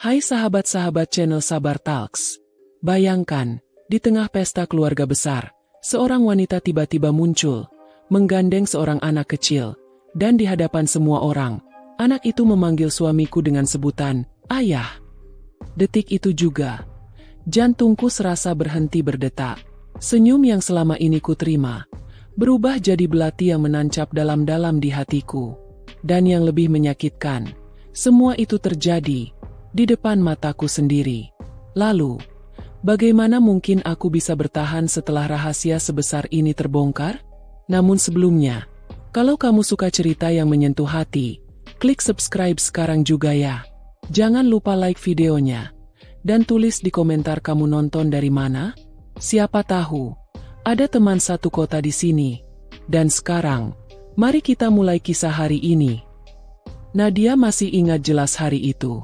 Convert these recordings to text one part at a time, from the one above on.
Hai sahabat-sahabat channel Sabar Talks. Bayangkan, di tengah pesta keluarga besar, seorang wanita tiba-tiba muncul, menggandeng seorang anak kecil, dan di hadapan semua orang, anak itu memanggil suamiku dengan sebutan, "Ayah." Detik itu juga, jantungku serasa berhenti berdetak. Senyum yang selama ini ku terima, berubah jadi belati yang menancap dalam-dalam di hatiku. Dan yang lebih menyakitkan, semua itu terjadi di depan mataku sendiri. Lalu, bagaimana mungkin aku bisa bertahan setelah rahasia sebesar ini terbongkar? Namun sebelumnya, kalau kamu suka cerita yang menyentuh hati, klik subscribe sekarang juga ya. Jangan lupa like videonya, dan tulis di komentar kamu nonton dari mana. Siapa tahu, ada teman satu kota di sini. Dan sekarang, mari kita mulai kisah hari ini. Nadia masih ingat jelas hari itu.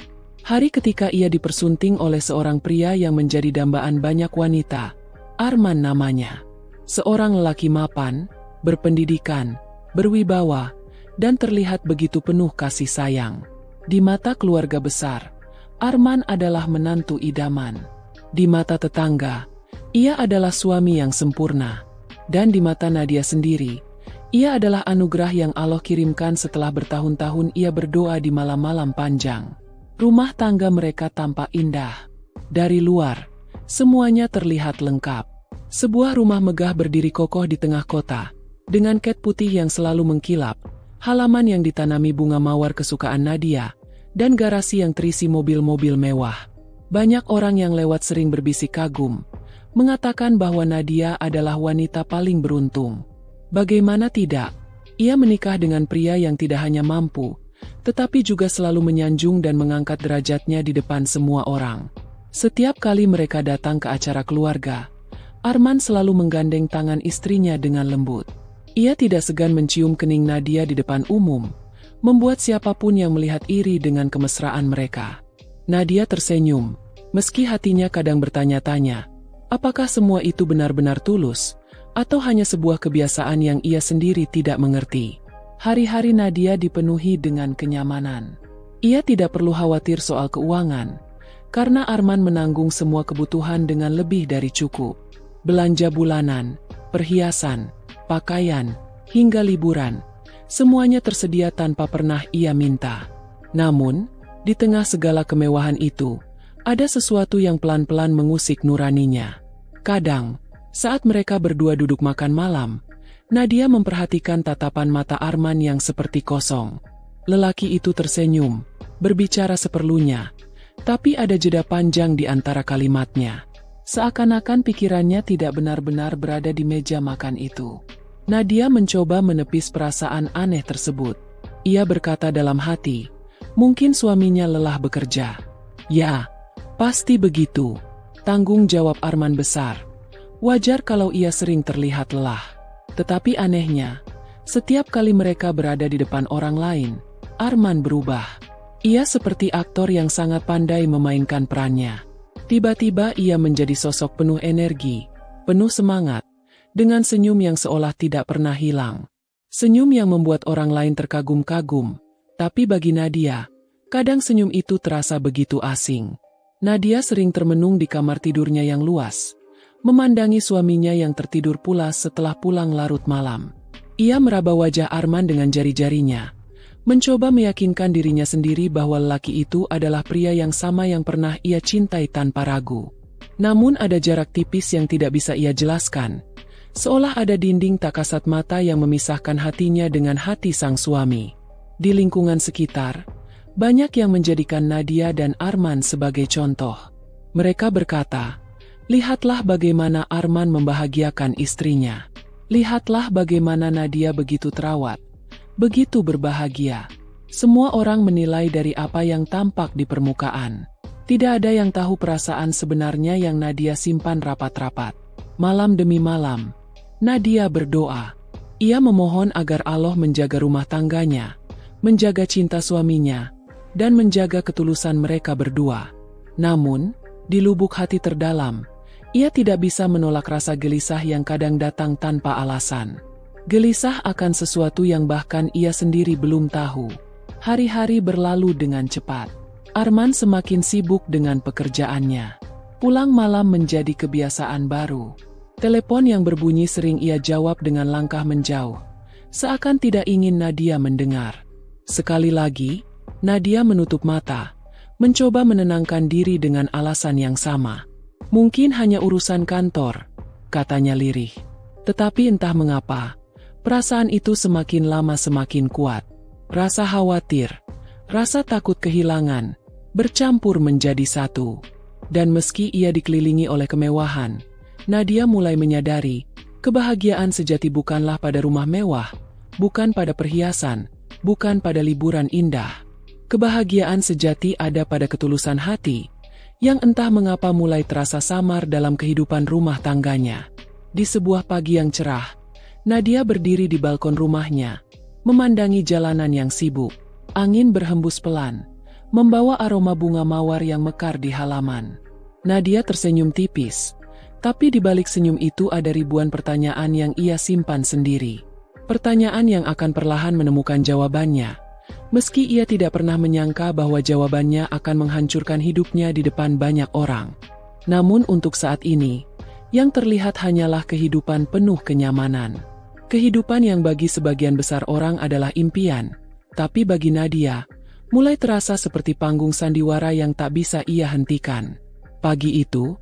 Hari ketika ia dipersunting oleh seorang pria yang menjadi dambaan banyak wanita. Arman namanya. Seorang lelaki mapan, berpendidikan, berwibawa, dan terlihat begitu penuh kasih sayang. Di mata keluarga besar, Arman adalah menantu idaman. Di mata tetangga, ia adalah suami yang sempurna. Dan di mata Nadia sendiri, ia adalah anugerah yang Allah kirimkan setelah bertahun-tahun ia berdoa di malam-malam panjang. Rumah tangga mereka tampak indah. Dari luar, semuanya terlihat lengkap. Sebuah rumah megah berdiri kokoh di tengah kota, dengan cat putih yang selalu mengkilap, halaman yang ditanami bunga mawar kesukaan Nadia, dan garasi yang terisi mobil-mobil mewah. Banyak orang yang lewat sering berbisik kagum, mengatakan bahwa Nadia adalah wanita paling beruntung. Bagaimana tidak? Ia menikah dengan pria yang tidak hanya mampu, tetapi juga selalu menyanjung dan mengangkat derajatnya di depan semua orang. Setiap kali mereka datang ke acara keluarga, Arman selalu menggandeng tangan istrinya dengan lembut. Ia tidak segan mencium kening Nadia di depan umum, membuat siapapun yang melihat iri dengan kemesraan mereka. Nadia tersenyum, meski hatinya kadang bertanya-tanya, apakah semua itu benar-benar tulus, atau hanya sebuah kebiasaan yang ia sendiri tidak mengerti. Hari-hari Nadia dipenuhi dengan kenyamanan. Ia tidak perlu khawatir soal keuangan, karena Arman menanggung semua kebutuhan dengan lebih dari cukup. Belanja bulanan, perhiasan, pakaian, hingga liburan, semuanya tersedia tanpa pernah ia minta. Namun, di tengah segala kemewahan itu, ada sesuatu yang pelan-pelan mengusik nuraninya. Kadang, saat mereka berdua duduk makan malam, Nadia memperhatikan tatapan mata Arman yang seperti kosong. Lelaki itu tersenyum, berbicara seperlunya, tapi ada jeda panjang di antara kalimatnya. Seakan-akan pikirannya tidak benar-benar berada di meja makan itu. Nadia mencoba menepis perasaan aneh tersebut. Ia berkata dalam hati, mungkin suaminya lelah bekerja. Ya, pasti begitu. Tanggung jawab Arman besar. Wajar kalau ia sering terlihat lelah. Tetapi anehnya, setiap kali mereka berada di depan orang lain, Arman berubah. Ia seperti aktor yang sangat pandai memainkan perannya. Tiba-tiba ia menjadi sosok penuh energi, penuh semangat, dengan senyum yang seolah tidak pernah hilang. Senyum yang membuat orang lain terkagum-kagum, tapi bagi Nadia, kadang senyum itu terasa begitu asing. Nadia sering termenung di kamar tidurnya yang luas, memandangi suaminya yang tertidur pulas setelah pulang larut malam. Ia meraba wajah Arman dengan jari-jarinya, mencoba meyakinkan dirinya sendiri bahwa lelaki itu adalah pria yang sama yang pernah ia cintai tanpa ragu. Namun ada jarak tipis yang tidak bisa ia jelaskan, seolah ada dinding tak kasat mata yang memisahkan hatinya dengan hati sang suami. Di lingkungan sekitar, banyak yang menjadikan Nadia dan Arman sebagai contoh. Mereka berkata, lihatlah bagaimana Arman membahagiakan istrinya. Lihatlah bagaimana Nadia begitu terawat, begitu berbahagia. Semua orang menilai dari apa yang tampak di permukaan. Tidak ada yang tahu perasaan sebenarnya yang Nadia simpan rapat-rapat. Malam demi malam, Nadia berdoa. Ia memohon agar Allah menjaga rumah tangganya, menjaga cinta suaminya, dan menjaga ketulusan mereka berdua. Namun, di lubuk hati terdalam, ia tidak bisa menolak rasa gelisah yang kadang datang tanpa alasan. Gelisah akan sesuatu yang bahkan ia sendiri belum tahu. Hari-hari berlalu dengan cepat. Arman semakin sibuk dengan pekerjaannya. Pulang malam menjadi kebiasaan baru. Telepon yang berbunyi sering ia jawab dengan langkah menjauh, seakan tidak ingin Nadia mendengar. Sekali lagi, Nadia menutup mata, mencoba menenangkan diri dengan alasan yang sama. Mungkin hanya urusan kantor, katanya lirih. Tetapi entah mengapa, perasaan itu semakin lama semakin kuat. Rasa khawatir, rasa takut kehilangan, bercampur menjadi satu. Dan meski ia dikelilingi oleh kemewahan, Nadia mulai menyadari, kebahagiaan sejati bukanlah pada rumah mewah, bukan pada perhiasan, bukan pada liburan indah. Kebahagiaan sejati ada pada ketulusan hati, yang entah mengapa mulai terasa samar dalam kehidupan rumah tangganya. Di sebuah pagi yang cerah, Nadia berdiri di balkon rumahnya, memandangi jalanan yang sibuk. Angin berhembus pelan, membawa aroma bunga mawar yang mekar di halaman. Nadia tersenyum tipis, tapi di balik senyum itu ada ribuan pertanyaan yang ia simpan sendiri. Pertanyaan yang akan perlahan menemukan jawabannya, meski ia tidak pernah menyangka bahwa jawabannya akan menghancurkan hidupnya di depan banyak orang. Namun untuk saat ini, yang terlihat hanyalah kehidupan penuh kenyamanan. Kehidupan yang bagi sebagian besar orang adalah impian, tapi bagi Nadia, mulai terasa seperti panggung sandiwara yang tak bisa ia hentikan. Pagi itu,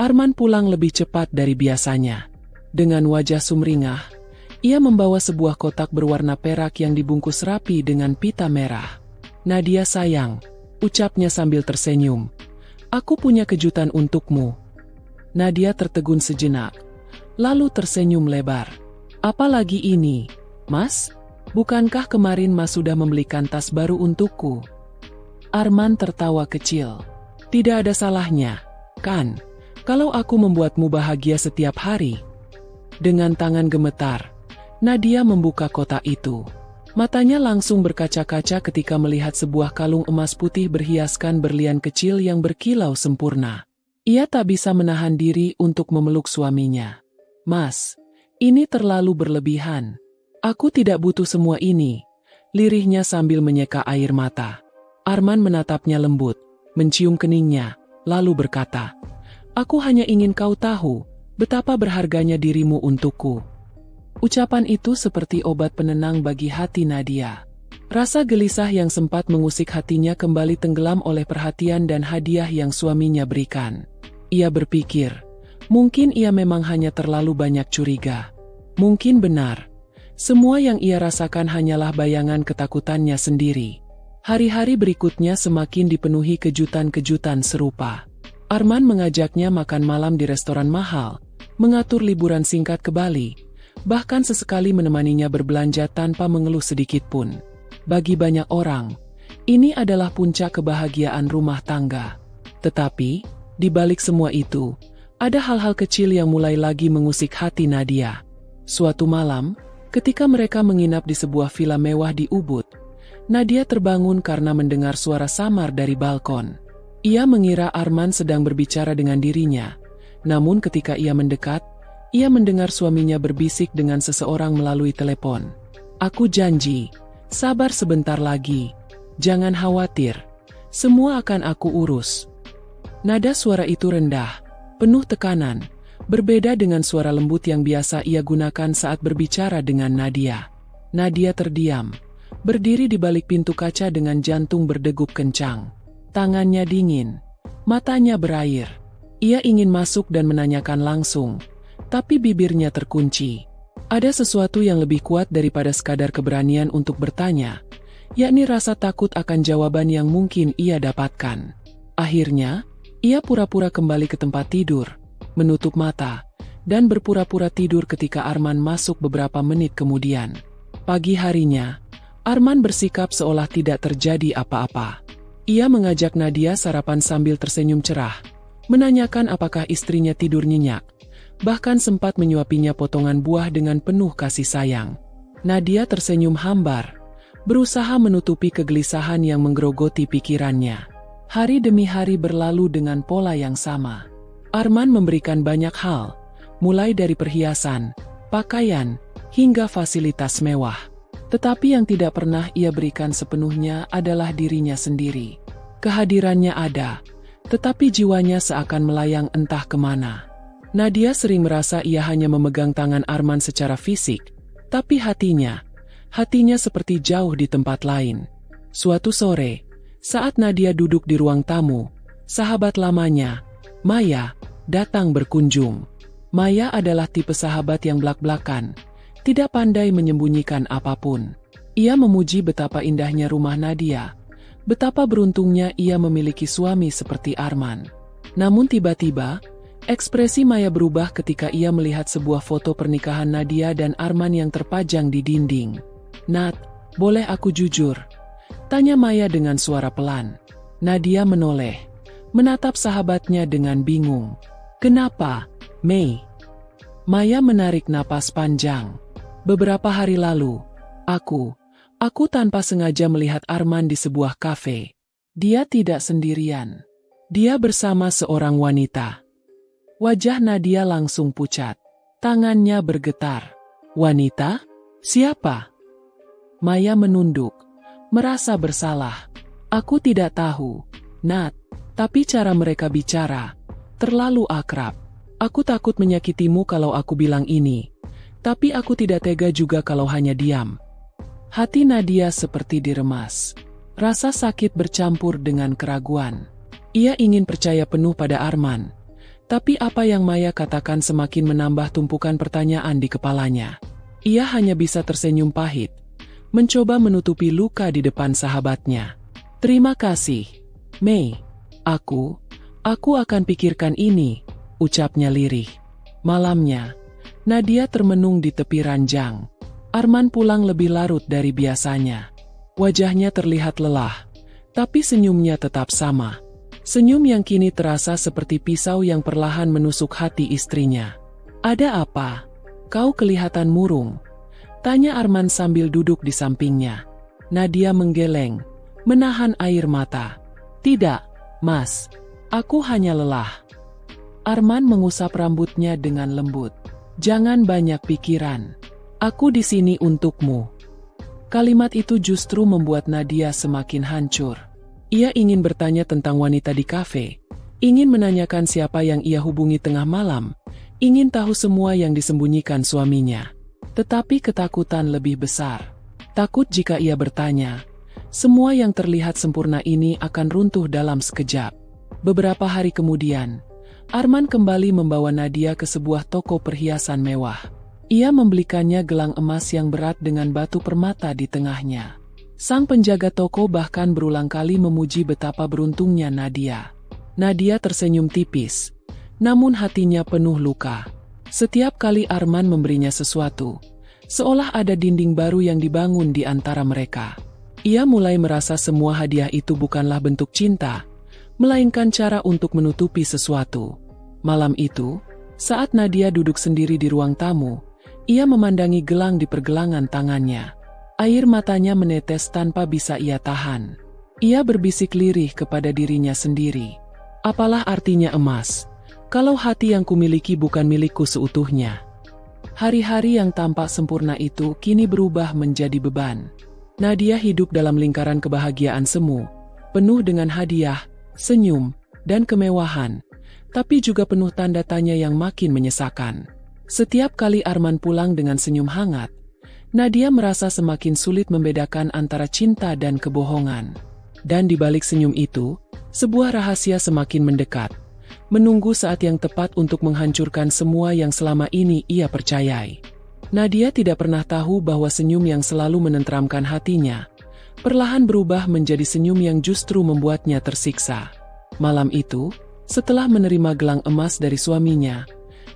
Arman pulang lebih cepat dari biasanya. Dengan wajah sumringah, ia membawa sebuah kotak berwarna perak yang dibungkus rapi dengan pita merah. "Nadia sayang," ucapnya sambil tersenyum. "Aku punya kejutan untukmu." Nadia tertegun sejenak, lalu tersenyum lebar. "Apalagi ini, Mas? Bukankah kemarin Mas sudah membelikan tas baru untukku?" Arman tertawa kecil. "Tidak ada salahnya, kan, kalau aku membuatmu bahagia setiap hari." Dengan tangan gemetar, Nadia membuka kotak itu. Matanya langsung berkaca-kaca ketika melihat sebuah kalung emas putih berhiaskan berlian kecil yang berkilau sempurna. Ia tak bisa menahan diri untuk memeluk suaminya. "Mas, ini terlalu berlebihan. Aku tidak butuh semua ini," lirihnya sambil menyeka air mata. Arman menatapnya lembut, mencium keningnya, lalu berkata, "Aku hanya ingin kau tahu betapa berharganya dirimu untukku." Ucapan itu seperti obat penenang bagi hati Nadia. Rasa gelisah yang sempat mengusik hatinya kembali tenggelam oleh perhatian dan hadiah yang suaminya berikan. Ia berpikir, mungkin ia memang hanya terlalu banyak curiga. Mungkin benar. Semua yang ia rasakan hanyalah bayangan ketakutannya sendiri. Hari-hari berikutnya semakin dipenuhi kejutan-kejutan serupa. Arman mengajaknya makan malam di restoran mahal, mengatur liburan singkat ke Bali, bahkan sesekali menemaninya berbelanja tanpa mengeluh sedikit pun. Bagi banyak orang, ini adalah puncak kebahagiaan rumah tangga. Tetapi, di balik semua itu, ada hal-hal kecil yang mulai lagi mengusik hati Nadia. Suatu malam, ketika mereka menginap di sebuah villa mewah di Ubud, Nadia terbangun karena mendengar suara samar dari balkon. Ia mengira Arman sedang berbicara dengan dirinya, namun ketika ia mendekat, ia mendengar suaminya berbisik dengan seseorang melalui telepon. "Aku janji, sabar sebentar lagi. Jangan khawatir, semua akan aku urus." Nada suara itu rendah, penuh tekanan, berbeda dengan suara lembut yang biasa ia gunakan saat berbicara dengan Nadia. Nadia terdiam, berdiri di balik pintu kaca dengan jantung berdegup kencang. Tangannya dingin, matanya berair. Ia ingin masuk dan menanyakan langsung, tapi bibirnya terkunci. Ada sesuatu yang lebih kuat daripada sekadar keberanian untuk bertanya, yakni rasa takut akan jawaban yang mungkin ia dapatkan. Akhirnya, ia pura-pura kembali ke tempat tidur, menutup mata, dan berpura-pura tidur ketika Arman masuk beberapa menit kemudian. Pagi harinya, Arman bersikap seolah tidak terjadi apa-apa. Ia mengajak Nadia sarapan sambil tersenyum cerah, menanyakan apakah istrinya tidur nyenyak, bahkan sempat menyuapinya potongan buah dengan penuh kasih sayang. Nadia tersenyum hambar, berusaha menutupi kegelisahan yang menggerogoti pikirannya. Hari demi hari berlalu dengan pola yang sama. Arman memberikan banyak hal, mulai dari perhiasan, pakaian, hingga fasilitas mewah. Tetapi yang tidak pernah ia berikan sepenuhnya adalah dirinya sendiri. Kehadirannya ada, tetapi jiwanya seakan melayang entah kemana. Nadia sering merasa ia hanya memegang tangan Arman secara fisik, tapi hatinya seperti jauh di tempat lain. Suatu sore, saat Nadia duduk di ruang tamu, sahabat lamanya, Maya, datang berkunjung. Maya adalah tipe sahabat yang blak-blakan, tidak pandai menyembunyikan apapun. Ia memuji betapa indahnya rumah Nadia, betapa beruntungnya ia memiliki suami seperti Arman. Namun tiba-tiba, ekspresi Maya berubah ketika ia melihat sebuah foto pernikahan Nadia dan Arman yang terpajang di dinding. "Nat, boleh aku jujur?" tanya Maya dengan suara pelan. Nadia menoleh, menatap sahabatnya dengan bingung. "Kenapa, Mei?" Maya menarik napas panjang. "Beberapa hari lalu, aku tanpa sengaja melihat Arman di sebuah kafe. Dia tidak sendirian. Dia bersama seorang wanita." Wajah Nadia langsung pucat. Tangannya bergetar. "Wanita? Siapa?" Maya menunduk, merasa bersalah. "Aku tidak tahu, Nat, tapi cara mereka bicara terlalu akrab. Aku takut menyakitimu kalau aku bilang ini, tapi aku tidak tega juga kalau hanya diam." Hati Nadia seperti diremas. Rasa sakit bercampur dengan keraguan. Ia ingin percaya penuh pada Arman, tapi apa yang Maya katakan semakin menambah tumpukan pertanyaan di kepalanya. Ia hanya bisa tersenyum pahit, mencoba menutupi luka di depan sahabatnya. "Terima kasih, Mei. Aku akan pikirkan ini," ucapnya lirih. Malamnya, Nadia termenung di tepi ranjang. Arman pulang lebih larut dari biasanya. Wajahnya terlihat lelah, tapi senyumnya tetap sama. Senyum yang kini terasa seperti pisau yang perlahan menusuk hati istrinya. "Ada apa? Kau kelihatan murung," tanya Arman sambil duduk di sampingnya. Nadia menggeleng, menahan air mata. "Tidak, Mas. Aku hanya lelah." Arman mengusap rambutnya dengan lembut. "Jangan banyak pikiran. Aku di sini untukmu." Kalimat itu justru membuat Nadia semakin hancur. Ia ingin bertanya tentang wanita di kafe, ingin menanyakan siapa yang ia hubungi tengah malam, ingin tahu semua yang disembunyikan suaminya. Tetapi ketakutan lebih besar. Takut jika ia bertanya, semua yang terlihat sempurna ini akan runtuh dalam sekejap. Beberapa hari kemudian, Arman kembali membawa Nadia ke sebuah toko perhiasan mewah. Ia membelikannya gelang emas yang berat dengan batu permata di tengahnya. Sang penjaga toko bahkan berulang kali memuji betapa beruntungnya Nadia. Nadia tersenyum tipis, namun hatinya penuh luka. Setiap kali Arman memberinya sesuatu, seolah ada dinding baru yang dibangun di antara mereka. Ia mulai merasa semua hadiah itu bukanlah bentuk cinta, melainkan cara untuk menutupi sesuatu. Malam itu, saat Nadia duduk sendiri di ruang tamu, ia memandangi gelang di pergelangan tangannya. Air matanya menetes tanpa bisa ia tahan. Ia berbisik lirih kepada dirinya sendiri. "Apalah artinya emas, kalau hati yang kumiliki bukan milikku seutuhnya?" Hari-hari yang tampak sempurna itu kini berubah menjadi beban. Nadia hidup dalam lingkaran kebahagiaan semu, penuh dengan hadiah, senyum, dan kemewahan, tapi juga penuh tanda tanya yang makin menyesakan. Setiap kali Arman pulang dengan senyum hangat, Nadia merasa semakin sulit membedakan antara cinta dan kebohongan. Dan di balik senyum itu, sebuah rahasia semakin mendekat, menunggu saat yang tepat untuk menghancurkan semua yang selama ini ia percayai. Nadia tidak pernah tahu bahwa senyum yang selalu menenteramkan hatinya, perlahan berubah menjadi senyum yang justru membuatnya tersiksa. Malam itu, setelah menerima gelang emas dari suaminya,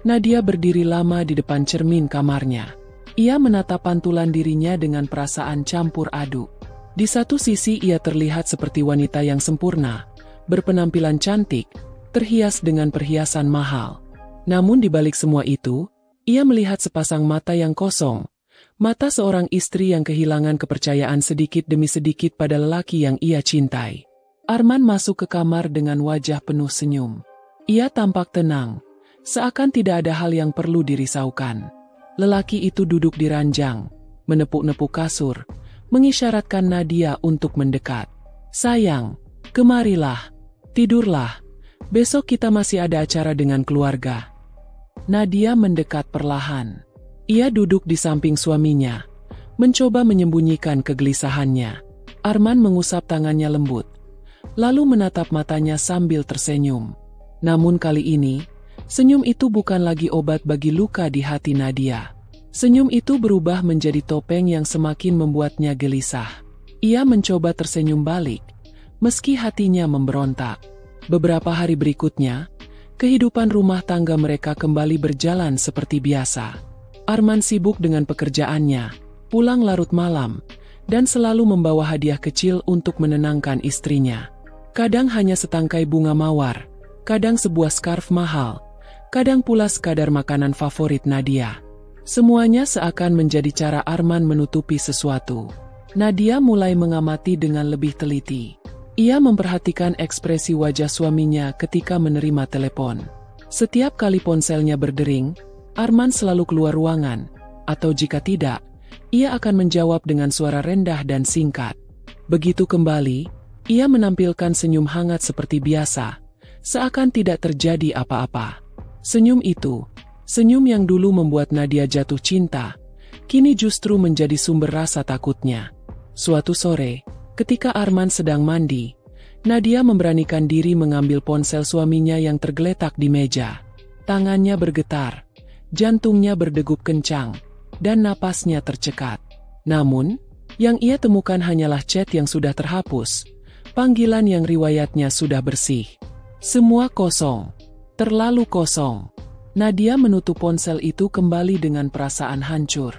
Nadia berdiri lama di depan cermin kamarnya. Ia menatap pantulan dirinya dengan perasaan campur aduk. Di satu sisi ia terlihat seperti wanita yang sempurna, berpenampilan cantik, terhias dengan perhiasan mahal. Namun di balik semua itu, ia melihat sepasang mata yang kosong, mata seorang istri yang kehilangan kepercayaan sedikit demi sedikit pada lelaki yang ia cintai. Arman masuk ke kamar dengan wajah penuh senyum. Ia tampak tenang, seakan tidak ada hal yang perlu dirisaukan. Lelaki itu duduk di ranjang, menepuk-nepuk kasur, mengisyaratkan Nadia untuk mendekat. "Sayang, Kemarilah, tidurlah. Besok kita masih ada acara dengan keluarga. Nadia mendekat perlahan. Ia duduk di samping suaminya, mencoba menyembunyikan kegelisahannya. Arman mengusap tangannya lembut, lalu menatap matanya sambil tersenyum. Namun kali ini, senyum itu bukan lagi obat bagi luka di hati Nadia. Senyum itu berubah menjadi topeng yang semakin membuatnya gelisah. Ia mencoba tersenyum balik, meski hatinya memberontak. Beberapa hari berikutnya, kehidupan rumah tangga mereka kembali berjalan seperti biasa. Arman sibuk dengan pekerjaannya, pulang larut malam, dan selalu membawa hadiah kecil untuk menenangkan istrinya. Kadang hanya setangkai bunga mawar, kadang sebuah skarf mahal, kadang pula sekadar makanan favorit Nadia. Semuanya seakan menjadi cara Arman menutupi sesuatu. Nadia mulai mengamati dengan lebih teliti. Ia memperhatikan ekspresi wajah suaminya ketika menerima telepon. Setiap kali ponselnya berdering, Arman selalu keluar ruangan, atau jika tidak, ia akan menjawab dengan suara rendah dan singkat. Begitu kembali, ia menampilkan senyum hangat seperti biasa, seakan tidak terjadi apa-apa. Senyum itu, senyum yang dulu membuat Nadia jatuh cinta, kini justru menjadi sumber rasa takutnya. Suatu sore, ketika Arman sedang mandi, Nadia memberanikan diri mengambil ponsel suaminya yang tergeletak di meja. Tangannya bergetar, jantungnya berdegup kencang, dan napasnya tercekat. Namun, yang ia temukan hanyalah chat yang sudah terhapus, panggilan yang riwayatnya sudah bersih. Semua kosong, terlalu kosong. Nadia menutup ponsel itu kembali dengan perasaan hancur.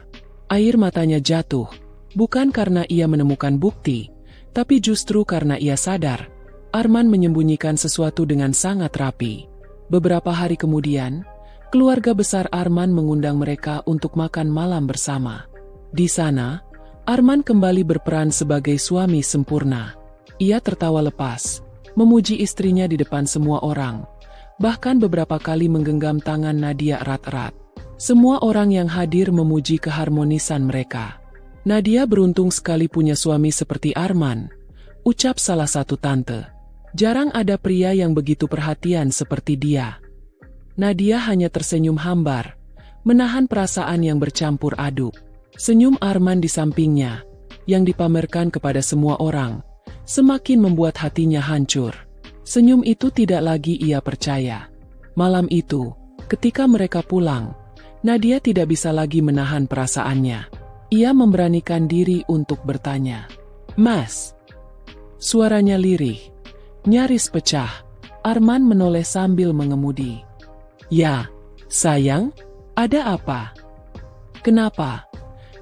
Air matanya jatuh, bukan karena ia menemukan bukti, tapi justru karena ia sadar, Arman menyembunyikan sesuatu dengan sangat rapi. Beberapa hari kemudian, keluarga besar Arman mengundang mereka untuk makan malam bersama. Di sana, Arman kembali berperan sebagai suami sempurna. Ia tertawa lepas, memuji istrinya di depan semua orang, bahkan beberapa kali menggenggam tangan Nadia erat-erat. Semua orang yang hadir memuji keharmonisan mereka. Nadia beruntung sekali punya suami seperti Arman, ucap salah satu tante. Jarang ada pria yang begitu perhatian seperti dia. Nadia hanya tersenyum hambar, menahan perasaan yang bercampur aduk. Senyum Arman di sampingnya, yang dipamerkan kepada semua orang, semakin membuat hatinya hancur. Senyum itu tidak lagi ia percaya. Malam itu, ketika mereka pulang, Nadia tidak bisa lagi menahan perasaannya. Ia memberanikan diri untuk bertanya, "Mas?" Suaranya lirih, nyaris pecah. Arman menoleh sambil mengemudi. "Ya, sayang, ada apa? Kenapa?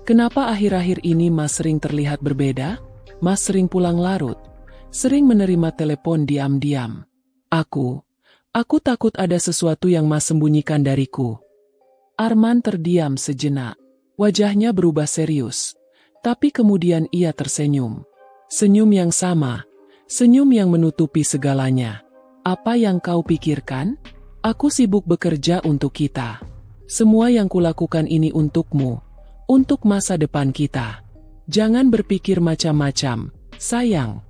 Kenapa akhir-akhir ini Mas sering terlihat berbeda? Mas sering pulang larut, sering menerima telepon diam-diam. Aku takut ada sesuatu yang Mas sembunyikan dariku." Arman terdiam sejenak. Wajahnya berubah serius, tapi kemudian ia tersenyum. Senyum yang sama, senyum yang menutupi segalanya. "Apa yang kau pikirkan? Aku sibuk bekerja untuk kita. Semua yang kulakukan ini untukmu, untuk masa depan kita. Jangan berpikir macam-macam, sayang."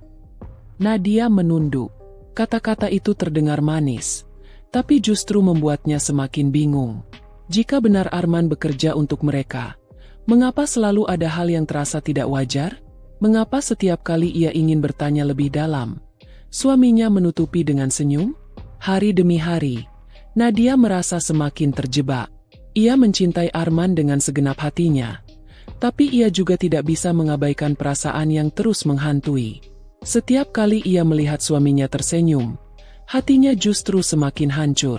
Nadia menunduk. Kata-kata itu terdengar manis, tapi justru membuatnya semakin bingung. Jika benar Arman bekerja untuk mereka, mengapa selalu ada hal yang terasa tidak wajar? Mengapa setiap kali ia ingin bertanya lebih dalam, suaminya menutupi dengan senyum? Hari demi hari, Nadia merasa semakin terjebak. Ia mencintai Arman dengan segenap hatinya, tapi ia juga tidak bisa mengabaikan perasaan yang terus menghantui. Setiap kali ia melihat suaminya tersenyum, hatinya justru semakin hancur.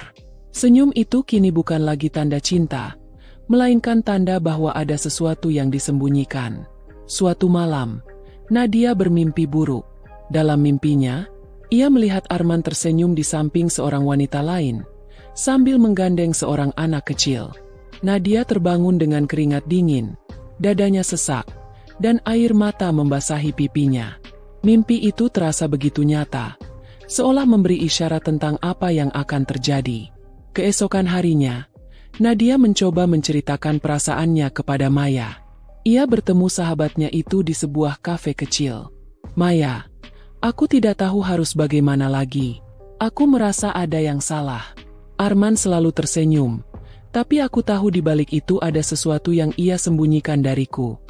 Senyum itu kini bukan lagi tanda cinta, melainkan tanda bahwa ada sesuatu yang disembunyikan. Suatu malam, Nadia bermimpi buruk. Dalam mimpinya, ia melihat Arman tersenyum di samping seorang wanita lain, sambil menggandeng seorang anak kecil. Nadia terbangun dengan keringat dingin, dadanya sesak, dan air mata membasahi pipinya. Mimpi itu terasa begitu nyata, seolah memberi isyarat tentang apa yang akan terjadi. Keesokan harinya, Nadia mencoba menceritakan perasaannya kepada Maya. Ia bertemu sahabatnya itu di sebuah kafe kecil. "Maya, Aku tidak tahu harus bagaimana lagi. Aku merasa ada yang salah. Arman selalu tersenyum. Tapi aku tahu di balik itu ada sesuatu yang ia sembunyikan dariku.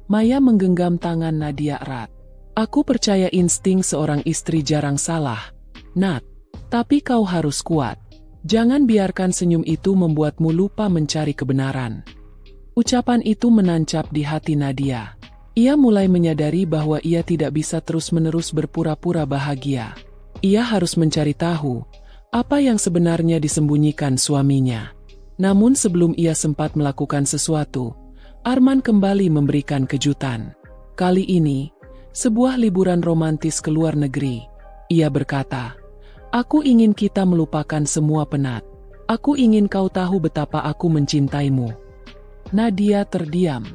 Maya menggenggam tangan Nadia erat. Aku percaya insting seorang istri jarang salah, Nat. Tapi kau harus kuat. Jangan biarkan senyum itu membuatmu lupa mencari kebenaran. Ucapan itu menancap di hati Nadia. Ia mulai menyadari bahwa ia tidak bisa terus-menerus berpura-pura bahagia. Ia harus mencari tahu apa yang sebenarnya disembunyikan suaminya. Namun sebelum ia sempat melakukan sesuatu, Arman kembali memberikan kejutan. Kali ini, sebuah liburan romantis ke luar negeri. Ia berkata, "Aku ingin kita melupakan semua penat. Aku ingin kau tahu betapa aku mencintaimu." Nadia terdiam.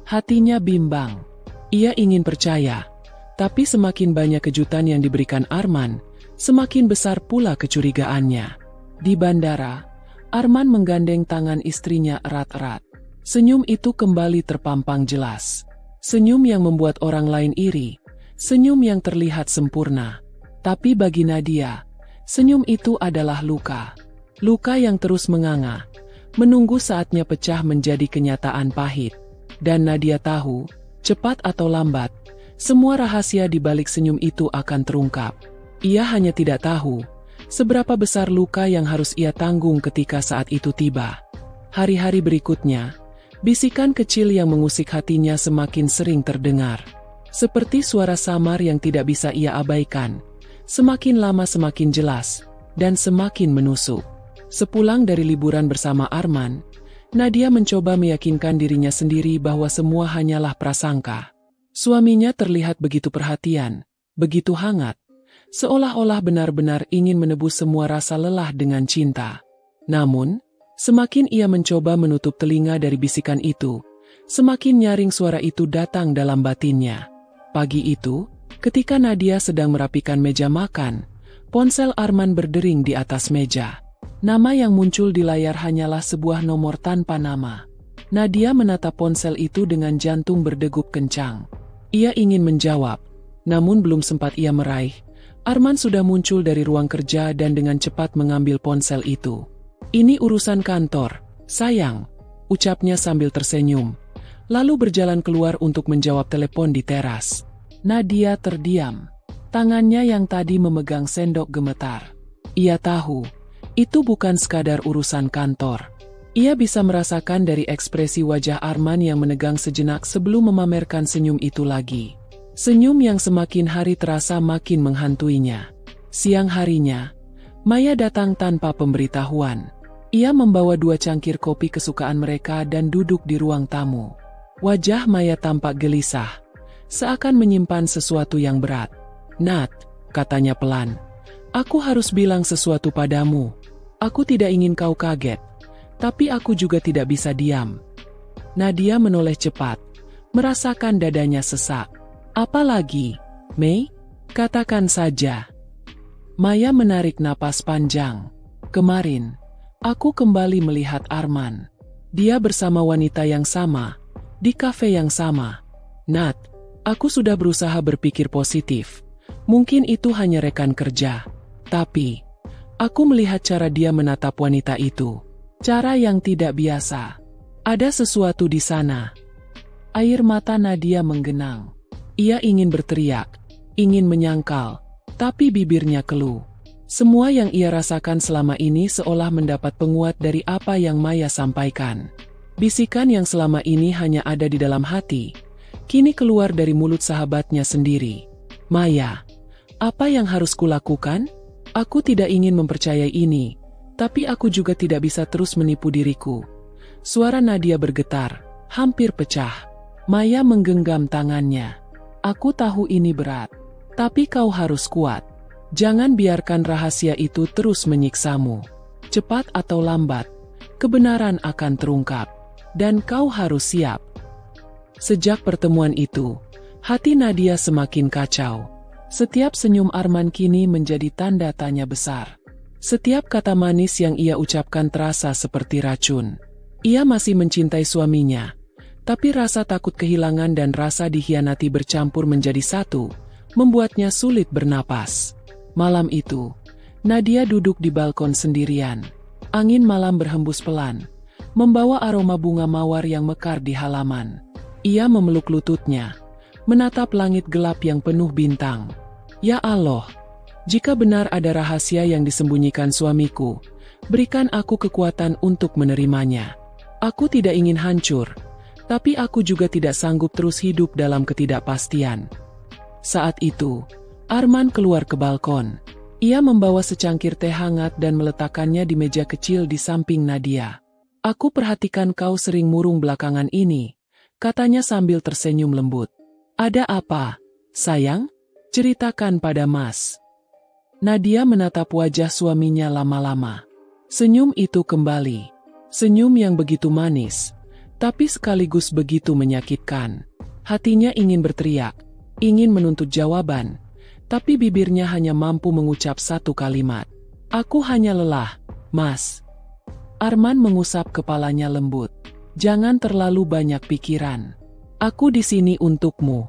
Hatinya bimbang. Ia ingin percaya. Tapi semakin banyak kejutan yang diberikan Arman, semakin besar pula kecurigaannya. Di bandara, Arman menggandeng tangan istrinya erat-erat. Senyum itu kembali terpampang jelas. Senyum yang membuat orang lain iri. Senyum yang terlihat sempurna. Tapi bagi Nadia, senyum itu adalah luka. Luka yang terus menganga, menunggu saatnya pecah menjadi kenyataan pahit. Dan Nadia tahu, cepat atau lambat, semua rahasia di balik senyum itu akan terungkap. Ia hanya tidak tahu seberapa besar luka yang harus ia tanggung ketika saat itu tiba. Hari-hari berikutnya, bisikan kecil yang mengusik hatinya semakin sering terdengar. Seperti suara samar yang tidak bisa ia abaikan. Semakin lama semakin jelas, dan semakin menusuk. Sepulang dari liburan bersama Arman, Nadia mencoba meyakinkan dirinya sendiri bahwa semua hanyalah prasangka. Suaminya terlihat begitu perhatian, begitu hangat, seolah-olah benar-benar ingin menebus semua rasa lelah dengan cinta. Namun, semakin ia mencoba menutup telinga dari bisikan itu, semakin nyaring suara itu datang dalam batinnya. Pagi itu, ketika Nadia sedang merapikan meja makan, ponsel Arman berdering di atas meja. Nama yang muncul di layar hanyalah sebuah nomor tanpa nama. Nadia menatap ponsel itu dengan jantung berdegup kencang. Ia ingin menjawab, namun belum sempat ia meraih. Arman sudah muncul dari ruang kerja dan dengan cepat mengambil ponsel itu. "Ini urusan kantor, sayang," ucapnya sambil tersenyum. Lalu berjalan keluar untuk menjawab telepon di teras. Nadia terdiam. Tangannya yang tadi memegang sendok gemetar. Ia tahu itu bukan sekadar urusan kantor. Ia bisa merasakan dari ekspresi wajah Arman yang menegang sejenak sebelum memamerkan senyum itu lagi. Senyum yang semakin hari terasa makin menghantuinya. Siang harinya, Maya datang tanpa pemberitahuan. Ia membawa 2 cangkir kopi kesukaan mereka dan duduk di ruang tamu. Wajah Maya tampak gelisah, seakan menyimpan sesuatu yang berat. "Nat," katanya pelan, "aku harus bilang sesuatu padamu. Aku tidak ingin kau kaget, tapi aku juga tidak bisa diam." Nadia menoleh cepat, merasakan dadanya sesak. "Apa lagi, Mei? Katakan saja." Maya menarik napas panjang. "Kemarin, aku kembali melihat Arman. Dia bersama wanita yang sama, di kafe yang sama. Nat, aku sudah berusaha berpikir positif. Mungkin itu hanya rekan kerja. Tapi, aku melihat cara dia menatap wanita itu. Cara yang tidak biasa. Ada sesuatu di sana." Air mata Nadia menggenang. Ia ingin berteriak, ingin menyangkal, tapi bibirnya keluh. Semua yang ia rasakan selama ini seolah mendapat penguat dari apa yang Maya sampaikan. Bisikan yang selama ini hanya ada di dalam hati, kini keluar dari mulut sahabatnya sendiri. "Maya, apa yang harus kulakukan? Aku tidak ingin mempercayai ini, tapi aku juga tidak bisa terus menipu diriku." Suara Nadia bergetar, hampir pecah. Maya menggenggam tangannya. "Aku tahu ini berat, tapi kau harus kuat. Jangan biarkan rahasia itu terus menyiksamu. Cepat atau lambat, kebenaran akan terungkap, dan kau harus siap." Sejak pertemuan itu, hati Nadia semakin kacau. Setiap senyum Arman kini menjadi tanda tanya besar. Setiap kata manis yang ia ucapkan terasa seperti racun. Ia masih mencintai suaminya, tapi rasa takut kehilangan dan rasa dikhianati bercampur menjadi satu. membuatnya sulit bernapas. Malam itu, Nadia duduk di balkon sendirian. Angin malam berhembus pelan, membawa aroma bunga mawar yang mekar di halaman. Ia memeluk lututnya, menatap langit gelap yang penuh bintang. Ya Allah, jika benar ada rahasia yang disembunyikan suamiku, berikan aku kekuatan untuk menerimanya. Aku tidak ingin hancur, tapi aku juga tidak sanggup terus hidup dalam ketidakpastian. Saat itu, Arman keluar ke balkon. Ia membawa secangkir teh hangat dan meletakkannya di meja kecil di samping Nadia. Aku perhatikan kau sering murung belakangan ini, katanya sambil tersenyum lembut. Ada apa, sayang? Ceritakan pada Mas. Nadia menatap wajah suaminya lama-lama. Senyum itu kembali. Senyum yang begitu manis, tapi sekaligus begitu menyakitkan. Hatinya ingin berteriak, ingin menuntut jawaban, tapi bibirnya hanya mampu mengucap satu kalimat. Aku hanya lelah, Mas. Arman mengusap kepalanya lembut. Jangan terlalu banyak pikiran. Aku di sini untukmu.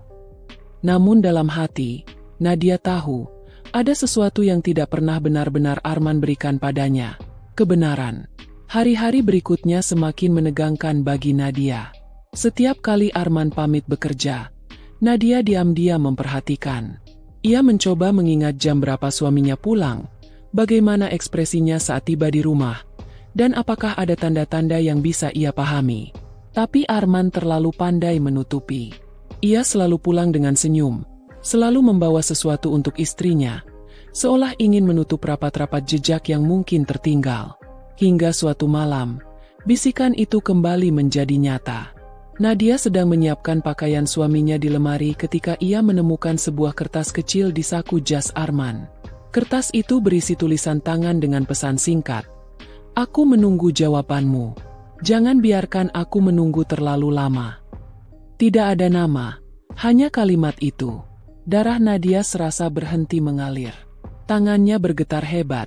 Namun dalam hati, Nadia tahu, ada sesuatu yang tidak pernah benar-benar Arman berikan padanya. Kebenaran. Hari-hari berikutnya semakin menegangkan bagi Nadia. Setiap kali Arman pamit bekerja, Nadia diam-diam memperhatikan. Ia mencoba mengingat jam berapa suaminya pulang, bagaimana ekspresinya saat tiba di rumah, dan apakah ada tanda-tanda yang bisa ia pahami. Tapi Arman terlalu pandai menutupi. Ia selalu pulang dengan senyum, selalu membawa sesuatu untuk istrinya, seolah ingin menutup rapat-rapat jejak yang mungkin tertinggal. Hingga suatu malam, bisikan itu kembali menjadi nyata. Nadia sedang menyiapkan pakaian suaminya di lemari ketika ia menemukan sebuah kertas kecil di saku jas Arman. Kertas itu berisi tulisan tangan dengan pesan singkat. Aku menunggu jawabanmu. Jangan biarkan aku menunggu terlalu lama. Tidak ada nama, hanya kalimat itu. Darah Nadia serasa berhenti mengalir. Tangannya bergetar hebat,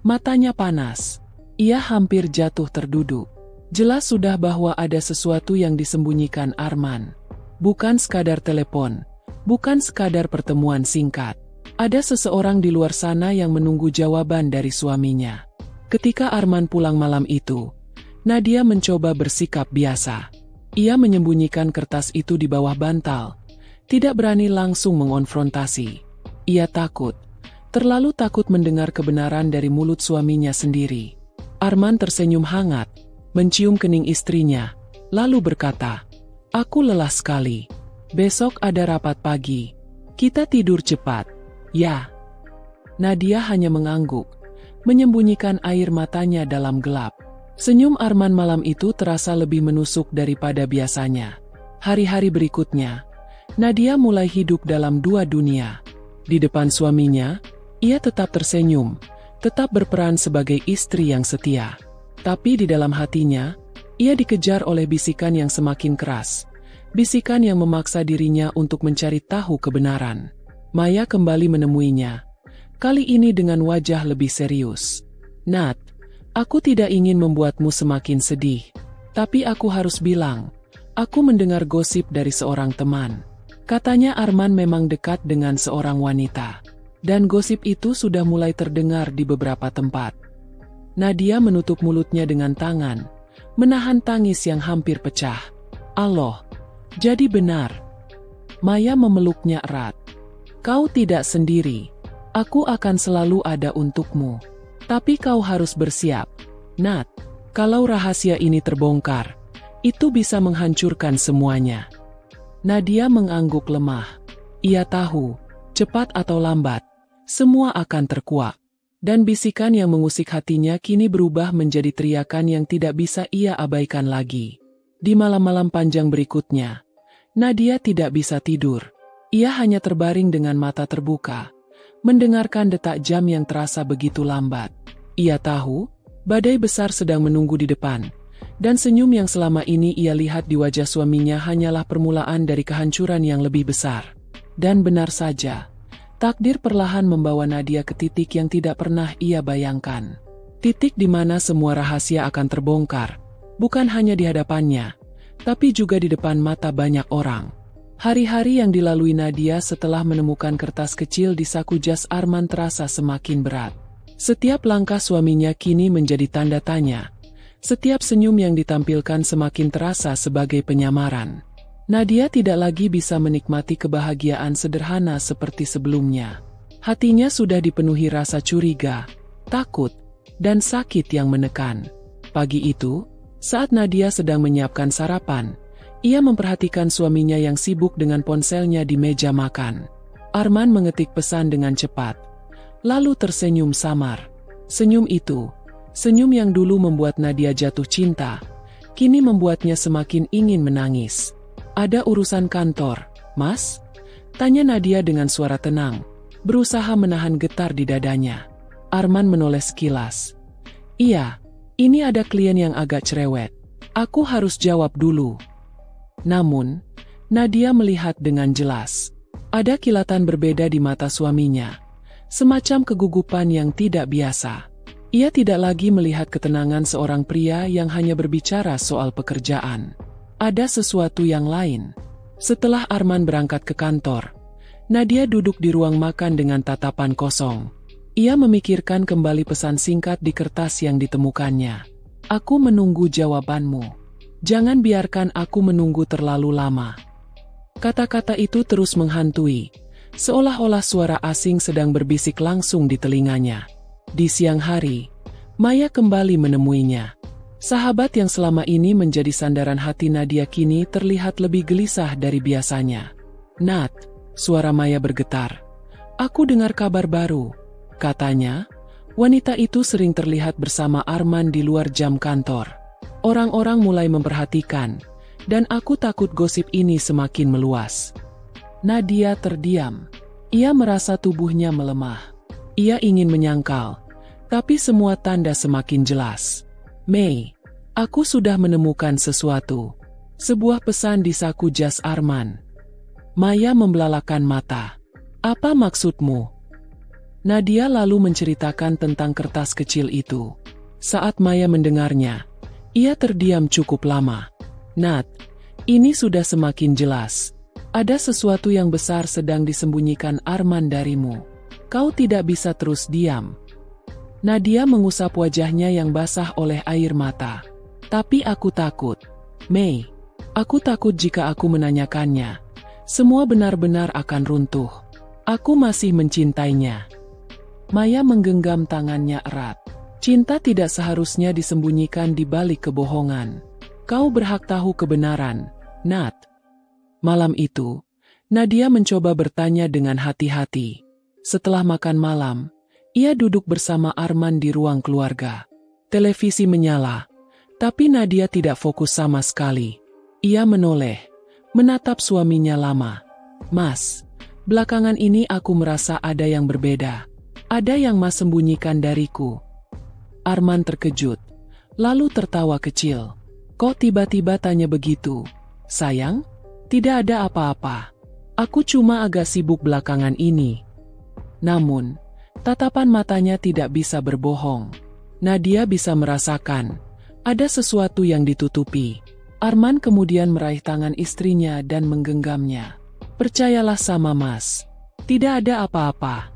matanya panas. Ia hampir jatuh terduduk. Jelas sudah bahwa ada sesuatu yang disembunyikan Arman. Bukan sekadar telepon, bukan sekadar pertemuan singkat. Ada seseorang di luar sana yang menunggu jawaban dari suaminya. Ketika Arman pulang malam itu, Nadia mencoba bersikap biasa. Ia menyembunyikan kertas itu di bawah bantal, tidak berani langsung mengonfrontasi. Ia takut, terlalu takut mendengar kebenaran dari mulut suaminya sendiri. Arman tersenyum hangat, mencium kening istrinya, lalu berkata, aku lelah sekali. Besok ada rapat pagi. Kita tidur cepat. Ya. Nadia hanya mengangguk, menyembunyikan air matanya dalam gelap. Senyum Arman malam itu terasa lebih menusuk daripada biasanya. Hari-hari berikutnya, Nadia mulai hidup dalam dua dunia. Di depan suaminya, ia tetap tersenyum, tetap berperan sebagai istri yang setia. Tapi di dalam hatinya, ia dikejar oleh bisikan yang semakin keras. Bisikan yang memaksa dirinya untuk mencari tahu kebenaran. Maya kembali menemuinya. Kali ini dengan wajah lebih serius. Nat, aku tidak ingin membuatmu semakin sedih. Tapi aku harus bilang, aku mendengar gosip dari seorang teman. Katanya Arman memang dekat dengan seorang wanita. Dan gosip itu sudah mulai terdengar di beberapa tempat. Nadia menutup mulutnya dengan tangan, menahan tangis yang hampir pecah. Allah, jadi benar. Maya memeluknya erat. Kau tidak sendiri. Aku akan selalu ada untukmu. Tapi kau harus bersiap. Nat, kalau rahasia ini terbongkar, itu bisa menghancurkan semuanya. Nadia mengangguk lemah. Ia tahu, cepat atau lambat, semua akan terkuak. Dan bisikan yang mengusik hatinya kini berubah menjadi teriakan yang tidak bisa ia abaikan lagi. Di malam-malam panjang berikutnya, Nadia tidak bisa tidur. Ia hanya terbaring dengan mata terbuka, mendengarkan detak jam yang terasa begitu lambat. Ia tahu, badai besar sedang menunggu di depan, dan senyum yang selama ini ia lihat di wajah suaminya hanyalah permulaan dari kehancuran yang lebih besar. Dan benar saja, takdir perlahan membawa Nadia ke titik yang tidak pernah ia bayangkan. Titik di mana semua rahasia akan terbongkar, bukan hanya di hadapannya, tapi juga di depan mata banyak orang. Hari-hari yang dilalui Nadia setelah menemukan kertas kecil di saku jas Arman terasa semakin berat. Setiap langkah suaminya kini menjadi tanda tanya. Setiap senyum yang ditampilkan semakin terasa sebagai penyamaran. Nadia tidak lagi bisa menikmati kebahagiaan sederhana seperti sebelumnya. Hatinya sudah dipenuhi rasa curiga, takut, dan sakit yang menekan. Pagi itu, saat Nadia sedang menyiapkan sarapan, ia memperhatikan suaminya yang sibuk dengan ponselnya di meja makan. Arman mengetik pesan dengan cepat, lalu tersenyum samar. Senyum itu, senyum yang dulu membuat Nadia jatuh cinta, kini membuatnya semakin ingin menangis. "Ada urusan kantor, Mas?" tanya Nadia dengan suara tenang, berusaha menahan getar di dadanya. Arman menoleh sekilas. "Iya, ini ada klien yang agak cerewet. Aku harus jawab dulu." Namun, Nadia melihat dengan jelas. Ada kilatan berbeda di mata suaminya. Semacam kegugupan yang tidak biasa. Ia tidak lagi melihat ketenangan seorang pria yang hanya berbicara soal pekerjaan. Ada sesuatu yang lain. Setelah Arman berangkat ke kantor, Nadia duduk di ruang makan dengan tatapan kosong. Ia memikirkan kembali pesan singkat di kertas yang ditemukannya. "Aku menunggu jawabanmu. Jangan biarkan aku menunggu terlalu lama." Kata-kata itu terus menghantui, seolah-olah suara asing sedang berbisik langsung di telinganya. Di siang hari, Maya kembali menemuinya. Sahabat yang selama ini menjadi sandaran hati Nadia kini terlihat lebih gelisah dari biasanya. "Nat," suara Maya bergetar. "Aku dengar kabar baru." Katanya, wanita itu sering terlihat bersama Arman di luar jam kantor. Orang-orang mulai memperhatikan, dan aku takut gosip ini semakin meluas. Nadia terdiam. Ia merasa tubuhnya melemah. Ia ingin menyangkal, tapi semua tanda semakin jelas. "Mei, aku sudah menemukan sesuatu." Sebuah pesan di saku jas Arman. Maya membelalakan mata. "Apa maksudmu?" Nadia lalu menceritakan tentang kertas kecil itu. Saat Maya mendengarnya, ia terdiam cukup lama. "Nat, ini sudah semakin jelas. Ada sesuatu yang besar sedang disembunyikan Arman darimu. Kau tidak bisa terus diam." Nadia mengusap wajahnya yang basah oleh air mata. "Tapi aku takut, Mei. Aku takut jika aku menanyakannya, semua benar-benar akan runtuh. Aku masih mencintainya." Maya menggenggam tangannya erat. "Cinta tidak seharusnya disembunyikan di balik kebohongan. Kau berhak tahu kebenaran, Nat." Malam itu, Nadia mencoba bertanya dengan hati-hati. Setelah makan malam, ia duduk bersama Arman di ruang keluarga. Televisi menyala, tapi Nadia tidak fokus sama sekali. Ia menoleh, menatap suaminya lama. "Mas, belakangan ini aku merasa ada yang berbeda. Ada yang Mas sembunyikan dariku." Arman terkejut, lalu tertawa kecil. "Kok tiba-tiba tanya begitu, sayang?" "Tidak ada apa-apa. Aku cuma agak sibuk belakangan ini." Namun, tatapan matanya tidak bisa berbohong. Nadia bisa merasakan, ada sesuatu yang ditutupi. Arman kemudian meraih tangan istrinya dan menggenggamnya. "Percayalah sama Mas, tidak ada apa-apa."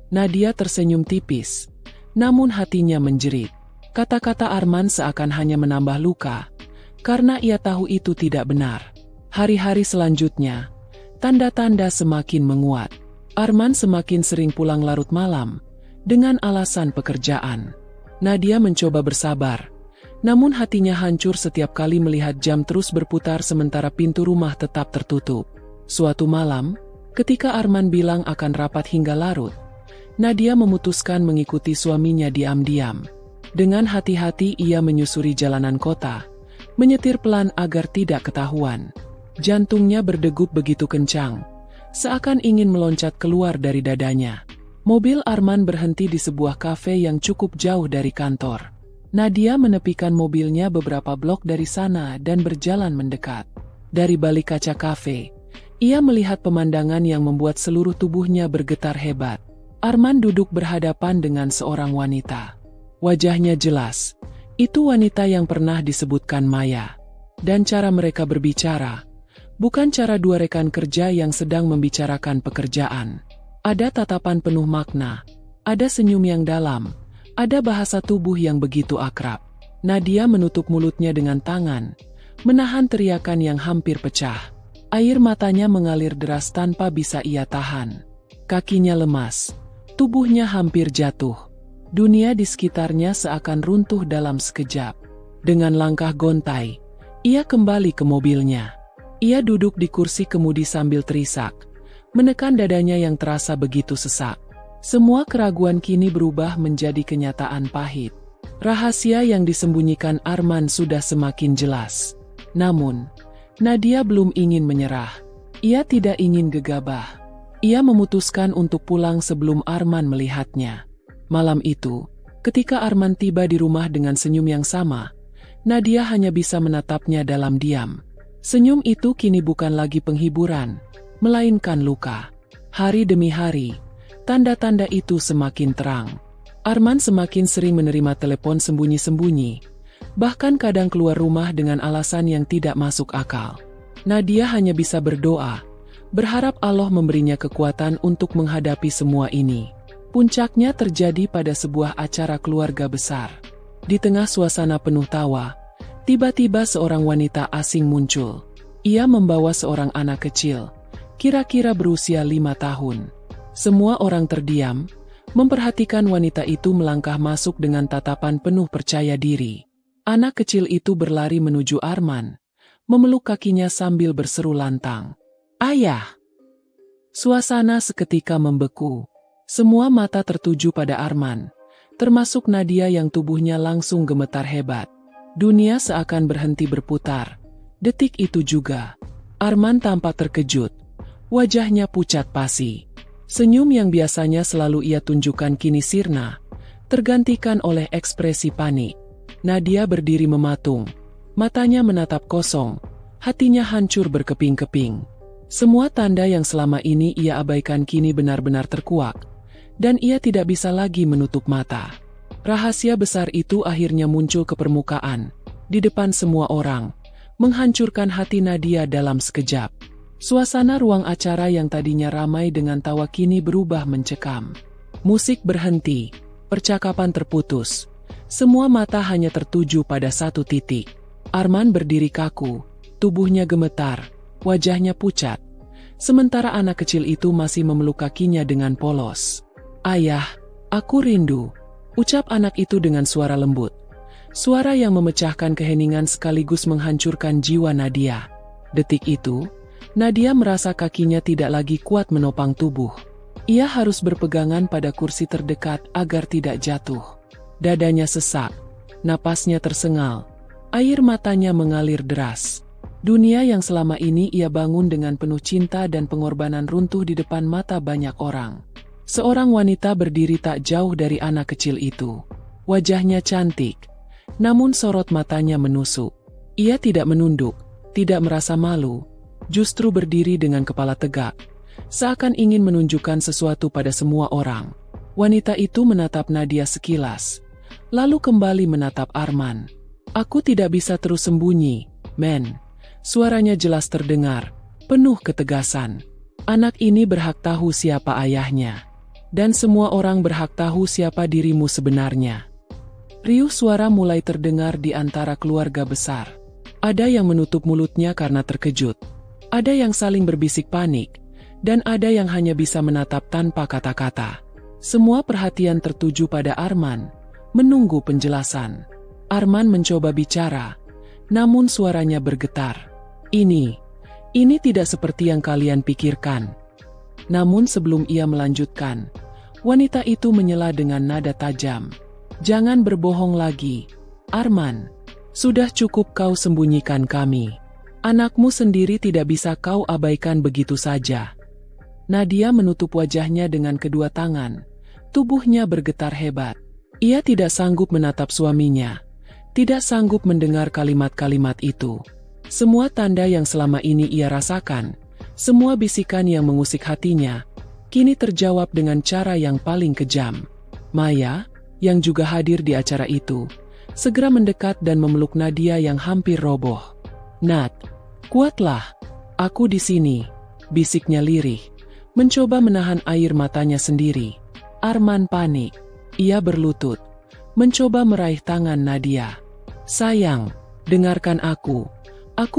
Nadia tersenyum tipis, namun hatinya menjerit. Kata-kata Arman seakan hanya menambah luka, karena ia tahu itu tidak benar. Hari-hari selanjutnya, tanda-tanda semakin menguat. Arman semakin sering pulang larut malam, dengan alasan pekerjaan. Nadia mencoba bersabar, namun hatinya hancur setiap kali melihat jam terus berputar sementara pintu rumah tetap tertutup. Suatu malam, ketika Arman bilang akan rapat hingga larut, Nadia memutuskan mengikuti suaminya diam-diam. Dengan hati-hati ia menyusuri jalanan kota, menyetir pelan agar tidak ketahuan. Jantungnya berdegup begitu kencang, seakan ingin meloncat keluar dari dadanya. Mobil Arman berhenti di sebuah kafe yang cukup jauh dari kantor. Nadia menepikan mobilnya beberapa blok dari sana dan berjalan mendekat. Dari balik kaca kafe, ia melihat pemandangan yang membuat seluruh tubuhnya bergetar hebat. Arman duduk berhadapan dengan seorang wanita. Wajahnya jelas, itu wanita yang pernah disebutkan Maya. Dan cara mereka berbicara Bukan cara dua rekan kerja yang sedang membicarakan pekerjaan. Ada tatapan penuh makna, ada senyum yang dalam, ada bahasa tubuh yang begitu akrab. Nadia menutup mulutnya dengan tangan, menahan teriakan yang hampir pecah. Air matanya mengalir deras tanpa bisa ia tahan. Kakinya lemas, tubuhnya hampir jatuh. Dunia di sekitarnya seakan runtuh dalam sekejap. Dengan langkah gontai, ia kembali ke mobilnya. Ia duduk di kursi kemudi sambil terisak, menekan dadanya yang terasa begitu sesak. Semua keraguan kini berubah menjadi kenyataan pahit. Rahasia yang disembunyikan Arman sudah semakin jelas. Namun, Nadia belum ingin menyerah. Ia tidak ingin gegabah. Ia memutuskan untuk pulang sebelum Arman melihatnya. Malam itu, ketika Arman tiba di rumah dengan senyum yang sama, Nadia hanya bisa menatapnya dalam diam. Senyum itu kini bukan lagi penghiburan, melainkan luka. Hari demi hari, tanda-tanda itu semakin terang. Arman semakin sering menerima telepon sembunyi-sembunyi, bahkan kadang keluar rumah dengan alasan yang tidak masuk akal. Nadia hanya bisa berdoa, berharap Allah memberinya kekuatan untuk menghadapi semua ini. Puncaknya terjadi pada sebuah acara keluarga besar. Di tengah suasana penuh tawa, tiba-tiba seorang wanita asing muncul. Ia membawa seorang anak kecil, kira-kira berusia 5 tahun. Semua orang terdiam, memperhatikan wanita itu melangkah masuk dengan tatapan penuh percaya diri. Anak kecil itu berlari menuju Arman, memeluk kakinya sambil berseru lantang, "Ayah!" Suasana seketika membeku. Semua mata tertuju pada Arman, termasuk Nadia yang tubuhnya langsung gemetar hebat. Dunia seakan berhenti berputar. Detik itu juga, Arman tampak terkejut. Wajahnya pucat pasi. Senyum yang biasanya selalu ia tunjukkan kini sirna, tergantikan oleh ekspresi panik. Nadia berdiri mematung, matanya menatap kosong, hatinya hancur berkeping-keping. Semua tanda yang selama ini ia abaikan kini benar-benar terkuak, dan ia tidak bisa lagi menutup mata. Rahasia besar itu akhirnya muncul ke permukaan, di depan semua orang, menghancurkan hati Nadia dalam sekejap. Suasana ruang acara yang tadinya ramai dengan tawa kini berubah mencekam. Musik berhenti, percakapan terputus. Semua mata hanya tertuju pada satu titik. Arman berdiri kaku, tubuhnya gemetar, wajahnya pucat. Sementara anak kecil itu masih memeluk kakinya dengan polos. "Ayah, aku rindu," ucap anak itu dengan suara lembut. Suara yang memecahkan keheningan sekaligus menghancurkan jiwa Nadia. Detik itu, Nadia merasa kakinya tidak lagi kuat menopang tubuh. Ia harus berpegangan pada kursi terdekat agar tidak jatuh. Dadanya sesak, napasnya tersengal, air matanya mengalir deras. Dunia yang selama ini ia bangun dengan penuh cinta dan pengorbanan runtuh di depan mata banyak orang. Seorang wanita berdiri tak jauh dari anak kecil itu. Wajahnya cantik, namun sorot matanya menusuk. Ia tidak menunduk, tidak merasa malu, justru berdiri dengan kepala tegak, seakan ingin menunjukkan sesuatu pada semua orang. Wanita itu menatap Nadia sekilas, lalu kembali menatap Arman. "Aku tidak bisa terus sembunyi, men." Suaranya jelas terdengar, penuh ketegasan. "Anak ini berhak tahu siapa ayahnya. Dan semua orang berhak tahu siapa dirimu sebenarnya." Riuh suara mulai terdengar di antara keluarga besar. Ada yang menutup mulutnya karena terkejut. Ada yang saling berbisik panik. Dan ada yang hanya bisa menatap tanpa kata-kata. Semua perhatian tertuju pada Arman, menunggu penjelasan. Arman mencoba bicara, namun suaranya bergetar. Ini tidak seperti yang kalian pikirkan." Namun sebelum ia melanjutkan, wanita itu menyela dengan nada tajam. "Jangan berbohong lagi, Arman. Sudah cukup kau sembunyikan kami. Anakmu sendiri tidak bisa kau abaikan begitu saja." Nadia menutup wajahnya dengan kedua tangan. Tubuhnya bergetar hebat. Ia tidak sanggup menatap suaminya. Tidak sanggup mendengar kalimat-kalimat itu. Semua tanda yang selama ini ia rasakan, semua bisikan yang mengusik hatinya, kini terjawab dengan cara yang paling kejam. Maya, yang juga hadir di acara itu, segera mendekat dan memeluk Nadia yang hampir roboh. "Nat, kuatlah. Aku di sini, bisiknya lirih, mencoba menahan air matanya sendiri. Arman panik. Ia berlutut, mencoba meraih tangan Nadia. Sayang, dengarkan aku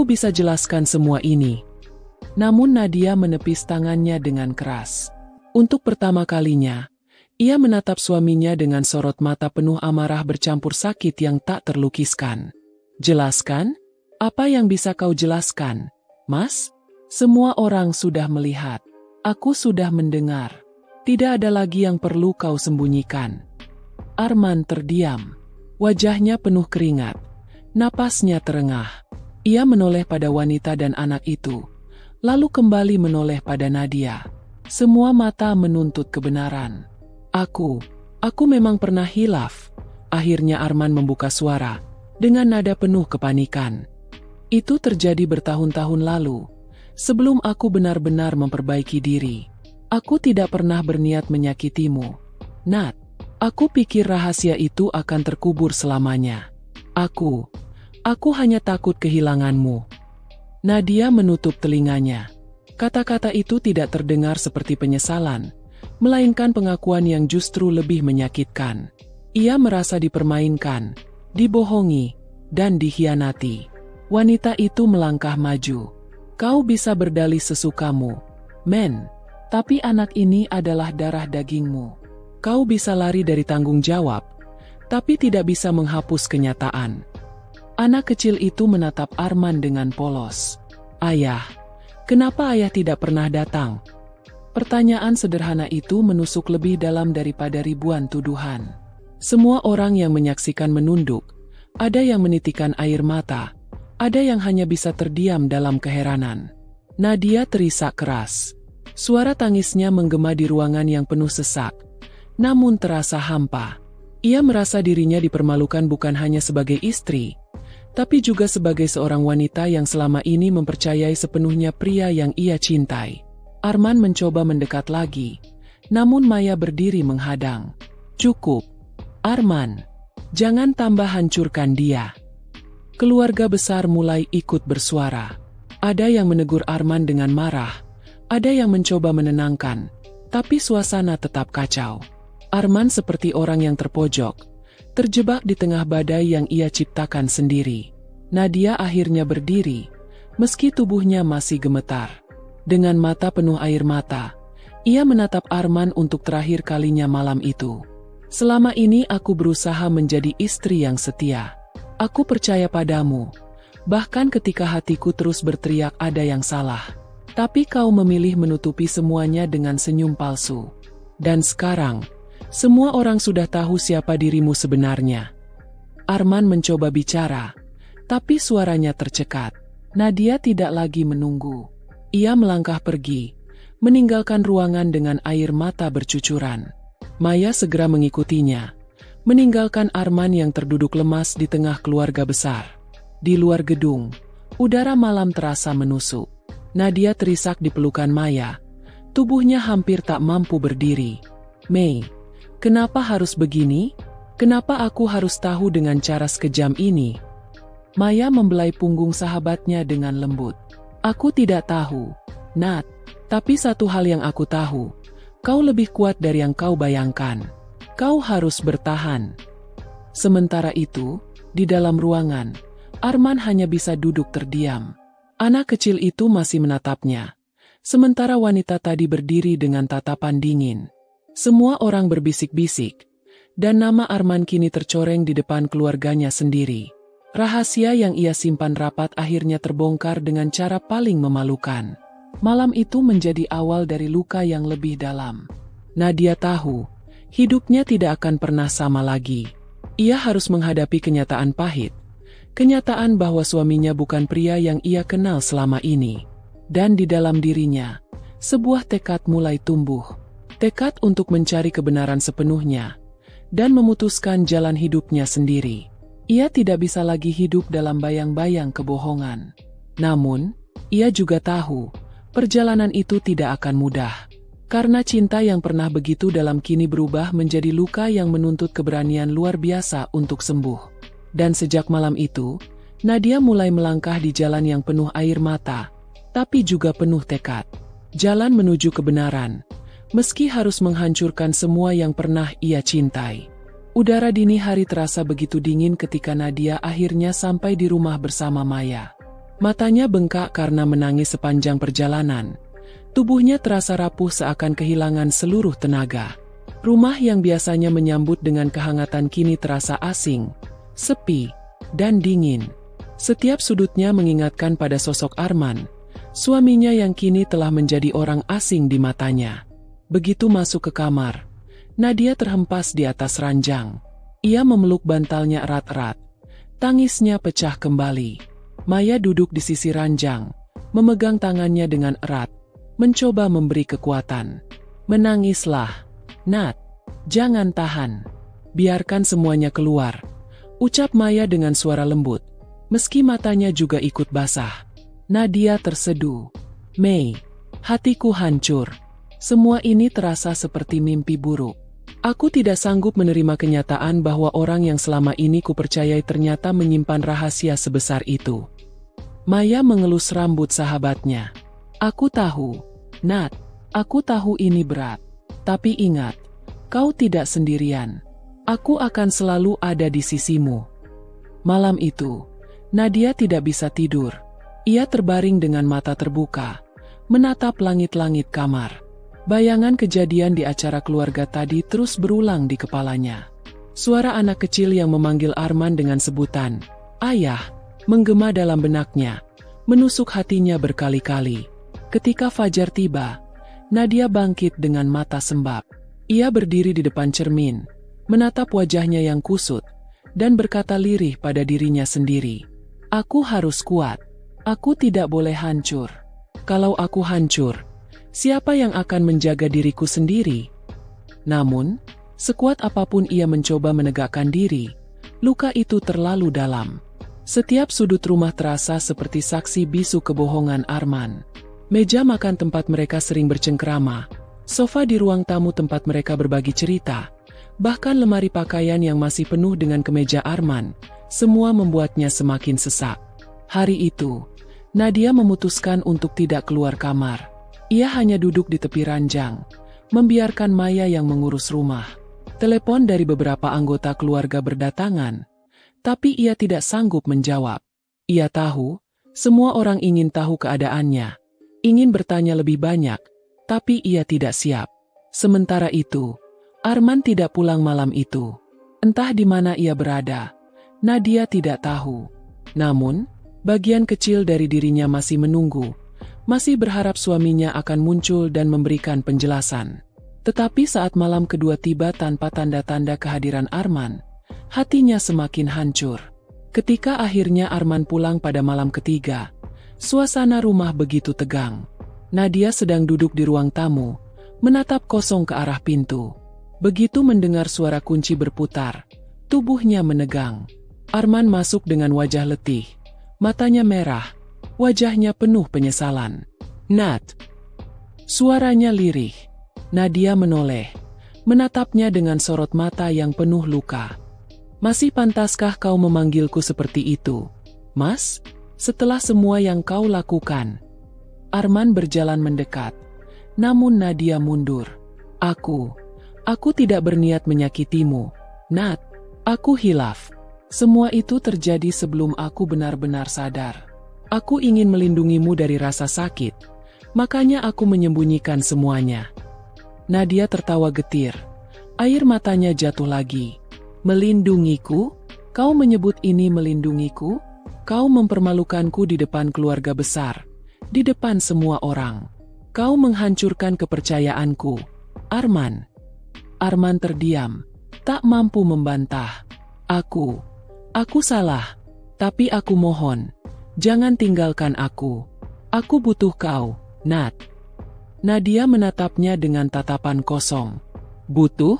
bisa jelaskan semua ini. Namun Nadia menepis tangannya dengan keras. Untuk pertama kalinya, ia menatap suaminya dengan sorot mata penuh amarah bercampur sakit yang tak terlukiskan. Jelaskan? Apa yang bisa kau jelaskan, Mas? Semua orang sudah melihat. Aku sudah mendengar. Tidak ada lagi yang perlu kau sembunyikan. Arman terdiam. Wajahnya penuh keringat. Napasnya terengah. Ia menoleh pada wanita dan anak itu. Lalu kembali menoleh pada Nadia. Semua mata menuntut kebenaran. Aku memang pernah hilaf. Akhirnya Arman membuka suara, dengan nada penuh kepanikan. Itu terjadi bertahun-tahun lalu, sebelum aku benar-benar memperbaiki diri. Aku tidak pernah berniat menyakitimu, Nat. Aku pikir rahasia itu akan terkubur selamanya. Aku hanya takut kehilanganmu. Nadia menutup telinganya. Kata-kata itu tidak terdengar seperti penyesalan, melainkan pengakuan yang justru lebih menyakitkan. Ia merasa dipermainkan, dibohongi, dan dikhianati. Wanita itu melangkah maju. Kau bisa berdalih sesukamu, men. Tapi anak ini adalah darah dagingmu. Kau bisa lari dari tanggung jawab, tapi tidak bisa menghapus kenyataan. Anak kecil itu menatap Arman dengan polos. Ayah, kenapa ayah tidak pernah datang? Pertanyaan sederhana itu menusuk lebih dalam daripada ribuan tuduhan. Semua orang yang menyaksikan menunduk, ada yang menitikkan air mata, ada yang hanya bisa terdiam dalam keheranan. Nadia terisak keras. Suara tangisnya menggema di ruangan yang penuh sesak, namun terasa hampa. Ia merasa dirinya dipermalukan bukan hanya sebagai istri, tapi juga sebagai seorang wanita yang selama ini mempercayai sepenuhnya pria yang ia cintai. Arman mencoba mendekat lagi, namun Maya berdiri menghadang. Cukup, Arman. Jangan tambah hancurkan dia. Keluarga besar mulai ikut bersuara. Ada yang menegur Arman dengan marah, ada yang mencoba menenangkan, tapi suasana tetap kacau. Arman seperti orang yang terpojok, terjebak di tengah badai yang ia ciptakan sendiri. Nadia akhirnya berdiri, meski tubuhnya masih gemetar. Dengan mata penuh air mata, ia menatap Arman untuk terakhir kalinya malam itu. Selama ini aku berusaha menjadi istri yang setia. Aku percaya padamu, bahkan ketika hatiku terus berteriak ada yang salah. Tapi kau memilih menutupi semuanya dengan senyum palsu. Dan sekarang, semua orang sudah tahu siapa dirimu sebenarnya. Arman mencoba bicara, tapi suaranya tercekat. Nadia tidak lagi menunggu. Ia melangkah pergi, meninggalkan ruangan dengan air mata bercucuran. Maya segera mengikutinya, meninggalkan Arman yang terduduk lemas di tengah keluarga besar. Di luar gedung, udara malam terasa menusuk. Nadia terisak di pelukan Maya, tubuhnya hampir tak mampu berdiri. Mei, kenapa harus begini? Kenapa aku harus tahu dengan cara sekejam ini? Maya membelai punggung sahabatnya dengan lembut. Aku tidak tahu, Nat. Tapi satu hal yang aku tahu, kau lebih kuat dari yang kau bayangkan. Kau harus bertahan. Sementara itu, di dalam ruangan, Arman hanya bisa duduk terdiam. Anak kecil itu masih menatapnya, sementara wanita tadi berdiri dengan tatapan dingin. Semua orang berbisik-bisik, dan nama Arman kini tercoreng di depan keluarganya sendiri. Rahasia yang ia simpan rapat akhirnya terbongkar dengan cara paling memalukan. Malam itu menjadi awal dari luka yang lebih dalam. Nadia tahu, hidupnya tidak akan pernah sama lagi. Ia harus menghadapi kenyataan pahit. Kenyataan bahwa suaminya bukan pria yang ia kenal selama ini. Dan di dalam dirinya, sebuah tekad mulai tumbuh. Tekad untuk mencari kebenaran sepenuhnya, dan memutuskan jalan hidupnya sendiri. Ia tidak bisa lagi hidup dalam bayang-bayang kebohongan. Namun, ia juga tahu, perjalanan itu tidak akan mudah. Karena cinta yang pernah begitu dalam kini berubah menjadi luka yang menuntut keberanian luar biasa untuk sembuh. Dan sejak malam itu, Nadia mulai melangkah di jalan yang penuh air mata, tapi juga penuh tekad. Jalan menuju kebenaran, meski harus menghancurkan semua yang pernah ia cintai. Udara dini hari terasa begitu dingin ketika Nadia akhirnya sampai di rumah bersama Maya. Matanya bengkak karena menangis sepanjang perjalanan. Tubuhnya terasa rapuh seakan kehilangan seluruh tenaga. Rumah yang biasanya menyambut dengan kehangatan kini terasa asing, sepi, dan dingin. Setiap sudutnya mengingatkan pada sosok Arman, suaminya yang kini telah menjadi orang asing di matanya. Begitu masuk ke kamar, Nadia terhempas di atas ranjang. Ia memeluk bantalnya erat-erat. Tangisnya pecah kembali. Maya duduk di sisi ranjang, memegang tangannya dengan erat, mencoba memberi kekuatan. Menangislah, Nat. Jangan tahan. Biarkan semuanya keluar, ucap Maya dengan suara lembut, meski matanya juga ikut basah. Nadia terseduh. Mei, hatiku hancur. Semua ini terasa seperti mimpi buruk. Aku tidak sanggup menerima kenyataan bahwa orang yang selama ini kupercayai ternyata menyimpan rahasia sebesar itu. Maya mengelus rambut sahabatnya. Aku tahu, Nat, aku tahu ini berat. Tapi ingat, kau tidak sendirian. Aku akan selalu ada di sisimu. Malam itu, Nadia tidak bisa tidur. Ia terbaring dengan mata terbuka, menatap langit-langit kamar. Bayangan kejadian di acara keluarga tadi terus berulang di kepalanya. Suara anak kecil yang memanggil Arman dengan sebutan "Ayah" menggema dalam benaknya, menusuk hatinya berkali-kali. Ketika fajar tiba, Nadia bangkit dengan mata sembab. Ia berdiri di depan cermin, menatap wajahnya yang kusut, dan berkata lirih pada dirinya sendiri. Aku harus kuat. Aku tidak boleh hancur. Kalau aku hancur, siapa yang akan menjaga diriku sendiri? Namun, sekuat apapun ia mencoba menegakkan diri, luka itu terlalu dalam. Setiap sudut rumah terasa seperti saksi bisu kebohongan Arman. Meja makan tempat mereka sering bercengkrama, sofa di ruang tamu tempat mereka berbagi cerita, bahkan lemari pakaian yang masih penuh dengan kemeja Arman, semua membuatnya semakin sesak. Hari itu, Nadia memutuskan untuk tidak keluar kamar. Ia hanya duduk di tepi ranjang, membiarkan Maya yang mengurus rumah. Telepon dari beberapa anggota keluarga berdatangan, tapi ia tidak sanggup menjawab. Ia tahu, semua orang ingin tahu keadaannya, ingin bertanya lebih banyak, tapi ia tidak siap. Sementara itu, Arman tidak pulang malam itu. Entah di mana ia berada, Nadia tidak tahu. Namun, bagian kecil dari dirinya masih menunggu, masih berharap suaminya akan muncul dan memberikan penjelasan. Tetapi saat malam kedua tiba tanpa tanda-tanda kehadiran Arman, hatinya semakin hancur. Ketika akhirnya Arman pulang pada malam ketiga, suasana rumah begitu tegang. Nadia sedang duduk di ruang tamu, menatap kosong ke arah pintu. Begitu mendengar suara kunci berputar, tubuhnya menegang. Arman masuk dengan wajah letih, matanya merah, wajahnya penuh penyesalan. Nat. Suaranya lirih. Nadia menoleh, menatapnya dengan sorot mata yang penuh luka. Masih pantaskah kau memanggilku seperti itu, Mas? Setelah semua yang kau lakukan. Arman berjalan mendekat, namun Nadia mundur. Aku tidak berniat menyakitimu, Nat. Aku hilaf. Semua itu terjadi sebelum aku benar-benar sadar. Aku ingin melindungimu dari rasa sakit, makanya aku menyembunyikan semuanya. Nadia tertawa getir. Air matanya jatuh lagi. Melindungiku? Kau menyebut ini melindungiku? Kau mempermalukanku di depan keluarga besar, di depan semua orang. Kau menghancurkan kepercayaanku, Arman. Arman terdiam, tak mampu membantah. Aku salah, tapi aku mohon, jangan tinggalkan aku. Aku butuh kau, Nat. Nadia menatapnya dengan tatapan kosong. Butuh?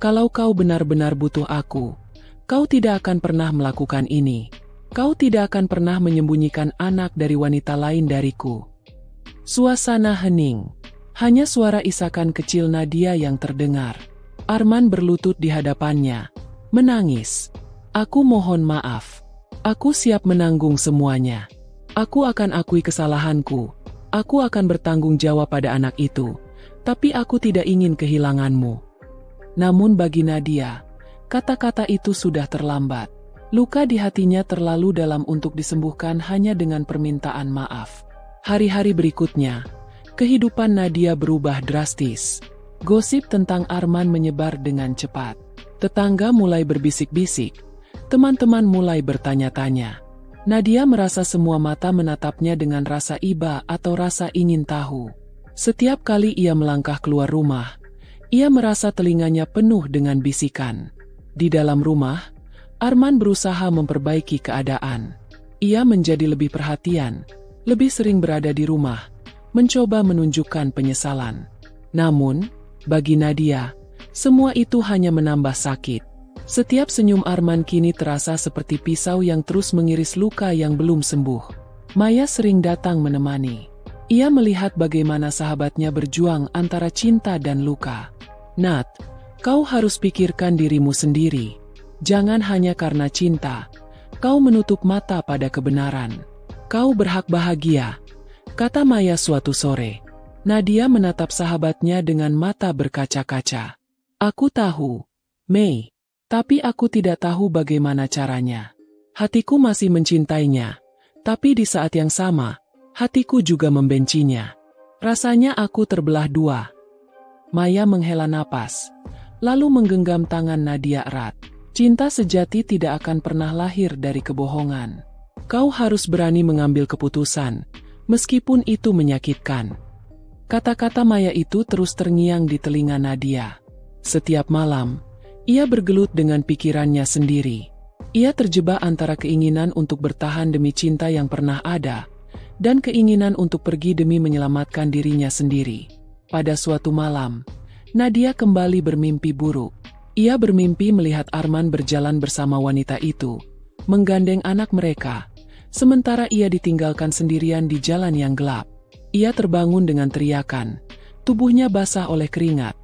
Kalau kau benar-benar butuh aku, kau tidak akan pernah melakukan ini. Kau tidak akan pernah menyembunyikan anak dari wanita lain dariku. Suasana hening. Hanya suara isakan kecil Nadia yang terdengar. Arman berlutut di hadapannya, menangis. Aku mohon maaf. Aku siap menanggung semuanya. Aku akan akui kesalahanku, Aku akan bertanggung jawab pada anak itu, tapi aku tidak ingin kehilanganmu. Namun bagi Nadia, kata-kata itu sudah terlambat. Luka di hatinya terlalu dalam untuk disembuhkan hanya dengan permintaan maaf. Hari-hari berikutnya, kehidupan Nadia berubah drastis. Gosip tentang Arman menyebar dengan cepat. Tetangga mulai berbisik-bisik, teman-teman mulai bertanya-tanya. Nadia merasa semua mata menatapnya dengan rasa iba atau rasa ingin tahu. Setiap kali ia melangkah keluar rumah, ia merasa telinganya penuh dengan bisikan. Di dalam rumah, Arman berusaha memperbaiki keadaan. Ia menjadi lebih perhatian, lebih sering berada di rumah, mencoba menunjukkan penyesalan. Namun, bagi Nadia, semua itu hanya menambah sakit. Setiap senyum Arman kini terasa seperti pisau yang terus mengiris luka yang belum sembuh. Maya sering datang menemani. Ia melihat bagaimana sahabatnya berjuang antara cinta dan luka. "Nat, kau harus pikirkan dirimu sendiri. Jangan hanya karena cinta, kau menutup mata pada kebenaran. Kau berhak bahagia," kata Maya suatu sore. Nadia menatap sahabatnya dengan mata berkaca-kaca. "Aku tahu, Mei, tapi aku tidak tahu bagaimana caranya. Hatiku masih mencintainya, tapi di saat yang sama, hatiku juga membencinya. Rasanya aku terbelah dua." Maya menghela napas, lalu menggenggam tangan Nadia erat. "Cinta sejati tidak akan pernah lahir dari kebohongan. Kau harus berani mengambil keputusan, meskipun itu menyakitkan." Kata-kata Maya itu terus terngiang di telinga Nadia. Setiap malam, ia bergelut dengan pikirannya sendiri. Ia terjebak antara keinginan untuk bertahan demi cinta yang pernah ada, dan keinginan untuk pergi demi menyelamatkan dirinya sendiri. Pada suatu malam, Nadia kembali bermimpi buruk. Ia bermimpi melihat Arman berjalan bersama wanita itu, menggandeng anak mereka, sementara ia ditinggalkan sendirian di jalan yang gelap. Ia terbangun dengan teriakan, tubuhnya basah oleh keringat,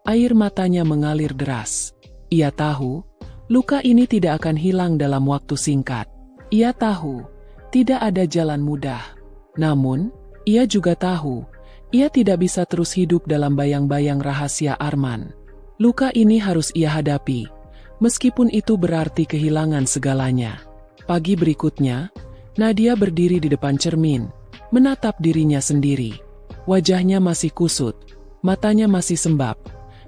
air matanya mengalir deras. Ia tahu, luka ini tidak akan hilang dalam waktu singkat. Ia tahu, tidak ada jalan mudah. Namun, ia juga tahu, ia tidak bisa terus hidup dalam bayang-bayang rahasia Arman. Luka ini harus ia hadapi, meskipun itu berarti kehilangan segalanya. Pagi berikutnya, Nadia berdiri di depan cermin, menatap dirinya sendiri. Wajahnya masih kusut, matanya masih sembab,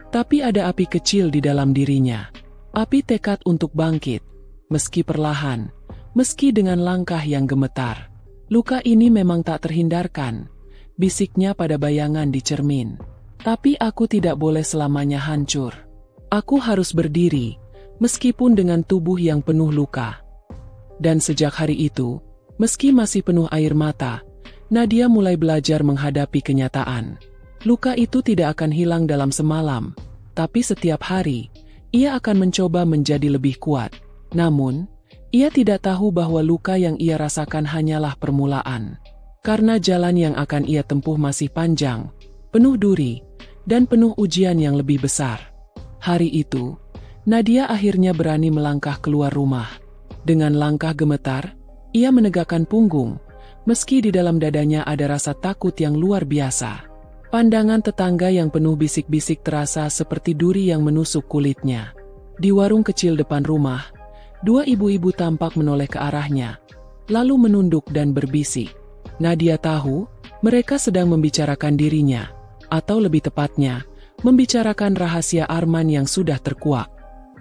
tapi ada api kecil di dalam dirinya. Api tekad untuk bangkit, meski perlahan, meski dengan langkah yang gemetar. "Luka ini memang tak terhindarkan," bisiknya pada bayangan di cermin. "Tapi aku tidak boleh selamanya hancur. Aku harus berdiri, meskipun dengan tubuh yang penuh luka." Dan sejak hari itu, meski masih penuh air mata, Nadia mulai belajar menghadapi kenyataan. Luka itu tidak akan hilang dalam semalam, tapi setiap hari, ia akan mencoba menjadi lebih kuat. Namun, ia tidak tahu bahwa luka yang ia rasakan hanyalah permulaan. Karena jalan yang akan ia tempuh masih panjang, penuh duri, dan penuh ujian yang lebih besar. Hari itu, Nadia akhirnya berani melangkah keluar rumah. Dengan langkah gemetar, ia menegakkan punggung, meski di dalam dadanya ada rasa takut yang luar biasa. Pandangan tetangga yang penuh bisik-bisik terasa seperti duri yang menusuk kulitnya. Di warung kecil depan rumah, dua ibu-ibu tampak menoleh ke arahnya, lalu menunduk dan berbisik. Nadia tahu, mereka sedang membicarakan dirinya, atau lebih tepatnya, membicarakan rahasia Arman yang sudah terkuak.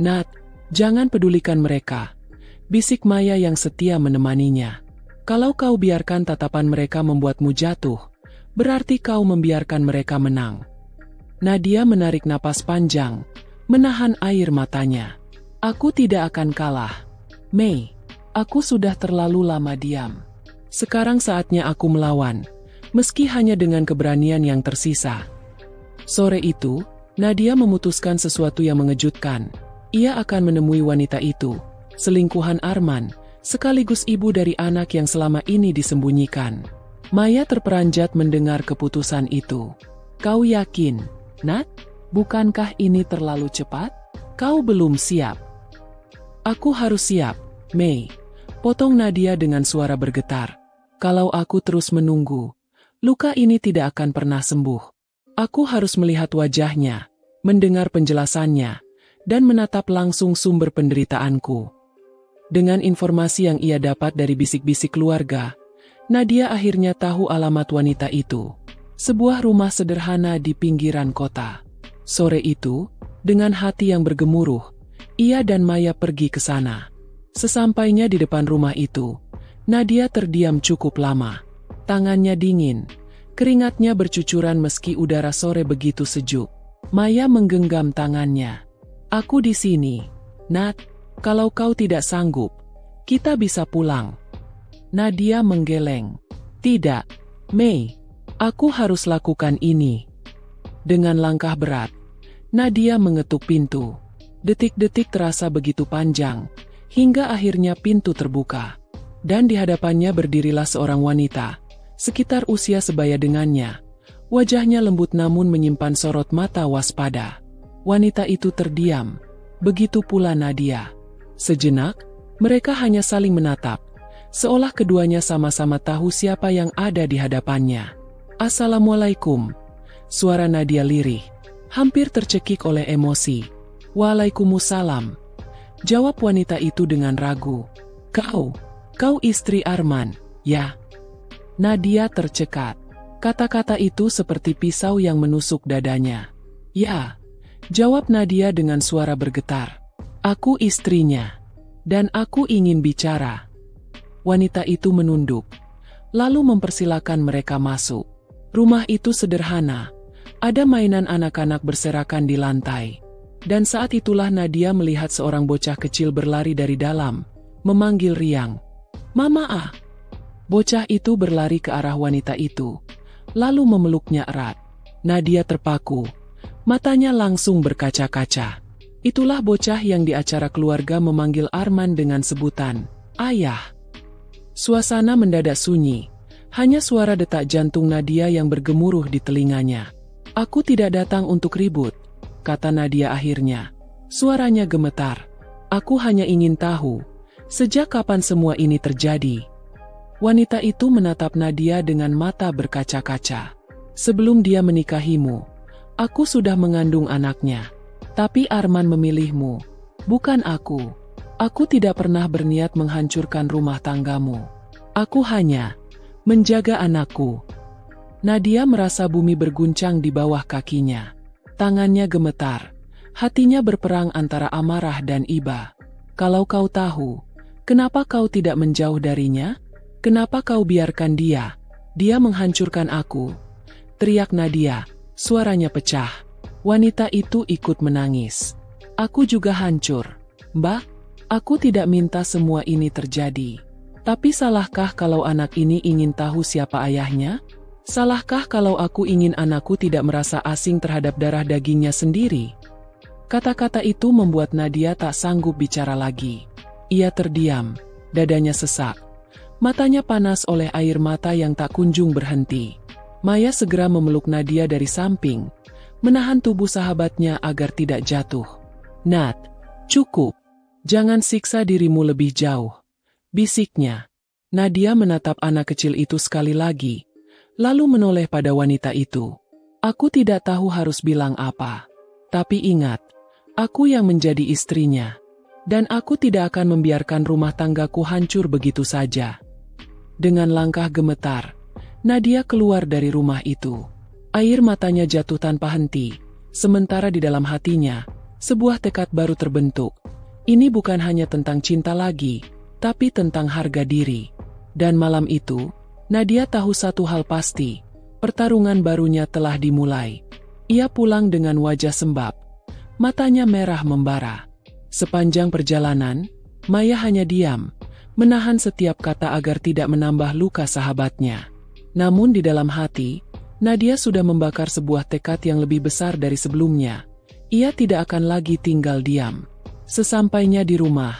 "Nat, jangan pedulikan mereka," bisik Maya yang setia menemaninya. "Kalau kau biarkan tatapan mereka membuatmu jatuh, berarti kau membiarkan mereka menang." Nadia menarik napas panjang, menahan air matanya. "Aku tidak akan kalah, Mei. Aku sudah terlalu lama diam. Sekarang saatnya aku melawan, meski hanya dengan keberanian yang tersisa." Sore itu, Nadia memutuskan sesuatu yang mengejutkan. Ia akan menemui wanita itu, selingkuhan Arman, sekaligus ibu dari anak yang selama ini disembunyikan. Maya terperanjat mendengar keputusan itu. "Kau yakin, Nat? Bukankah ini terlalu cepat? Kau belum siap." "Aku harus siap, Mei," potong Nadia dengan suara bergetar. "Kalau aku terus menunggu, Luka ini tidak akan pernah sembuh. Aku harus melihat wajahnya, mendengar penjelasannya, dan menatap langsung sumber penderitaanku. Dengan informasi yang ia dapat dari bisik-bisik keluarga, Nadia akhirnya tahu alamat wanita itu. Sebuah rumah sederhana di pinggiran kota. Sore itu, dengan hati yang bergemuruh, ia dan Maya pergi ke sana. Sesampainya di depan rumah itu, Nadia terdiam cukup lama. Tangannya dingin, keringatnya bercucuran meski udara sore begitu sejuk. Maya menggenggam tangannya. "Aku di sini, Nat. Kalau kau tidak sanggup, kita bisa pulang." Nadia menggeleng. "Tidak, Mei. Aku harus lakukan ini." Dengan langkah berat, Nadia mengetuk pintu. Detik-detik terasa begitu panjang, hingga akhirnya pintu terbuka. Dan di hadapannya berdirilah seorang wanita, sekitar usia sebaya dengannya. Wajahnya lembut namun menyimpan sorot mata waspada. Wanita itu terdiam, begitu pula Nadia. Sejenak, mereka hanya saling menatap, seolah keduanya sama-sama tahu siapa yang ada di hadapannya. "Assalamualaikum." Suara Nadia lirih, hampir tercekik oleh emosi. "Waalaikumsalam," jawab wanita itu dengan ragu. Kau istri Arman, ya?" Nadia tercekat. Kata-kata itu seperti pisau yang menusuk dadanya. "Ya," jawab Nadia dengan suara bergetar. "Aku istrinya. Dan aku ingin bicara." Wanita itu menunduk, lalu mempersilakan mereka masuk. Rumah itu sederhana, ada mainan anak-anak berserakan di lantai. Dan saat itulah Nadia melihat seorang bocah kecil berlari dari dalam, memanggil riang, "Mama ah!" Bocah itu berlari ke arah wanita itu, lalu memeluknya erat. Nadia terpaku, matanya langsung berkaca-kaca. Itulah bocah yang di acara keluarga memanggil Arman dengan sebutan, "Ayah." Suasana mendadak sunyi. Hanya suara detak jantung Nadia yang bergemuruh di telinganya. "Aku tidak datang untuk ribut," kata Nadia akhirnya. Suaranya gemetar. "Aku hanya ingin tahu, sejak kapan semua ini terjadi?" Wanita itu menatap Nadia dengan mata berkaca-kaca. "Sebelum dia menikahimu, aku sudah mengandung anaknya. Tapi Arman memilihmu, bukan aku. Aku tidak pernah berniat menghancurkan rumah tanggamu. Aku hanya menjaga anakku." Nadia merasa bumi berguncang di bawah kakinya. Tangannya gemetar, hatinya berperang antara amarah dan iba. "Kalau kau tahu, kenapa kau tidak menjauh darinya? Kenapa kau biarkan dia menghancurkan aku?" teriak Nadia, suaranya pecah. Wanita itu ikut menangis. "Aku juga hancur, Mbak. Aku tidak minta semua ini terjadi. Tapi salahkah kalau anak ini ingin tahu siapa ayahnya? Salahkah kalau aku ingin anakku tidak merasa asing terhadap darah dagingnya sendiri?" Kata-kata itu membuat Nadia tak sanggup bicara lagi. Ia terdiam, dadanya sesak. Matanya panas oleh air mata yang tak kunjung berhenti. Maya segera memeluk Nadia dari samping, menahan tubuh sahabatnya agar tidak jatuh. "Nat, cukup. Jangan siksa dirimu lebih jauh," bisiknya. Nadia menatap anak kecil itu sekali lagi, lalu menoleh pada wanita itu. "Aku tidak tahu harus bilang apa. Tapi ingat, aku yang menjadi istrinya. Dan aku tidak akan membiarkan rumah tanggaku hancur begitu saja." Dengan langkah gemetar, Nadia keluar dari rumah itu. Air matanya jatuh tanpa henti, sementara di dalam hatinya, sebuah tekad baru terbentuk. Ini bukan hanya tentang cinta lagi, tapi tentang harga diri. Dan malam itu, Nadia tahu satu hal pasti, pertarungan barunya telah dimulai. Ia pulang dengan wajah sembab, matanya merah membara. Sepanjang perjalanan, Maya hanya diam, menahan setiap kata agar tidak menambah luka sahabatnya. Namun di dalam hati, Nadia sudah membakar sebuah tekad yang lebih besar dari sebelumnya. Ia tidak akan lagi tinggal diam. Sesampainya di rumah,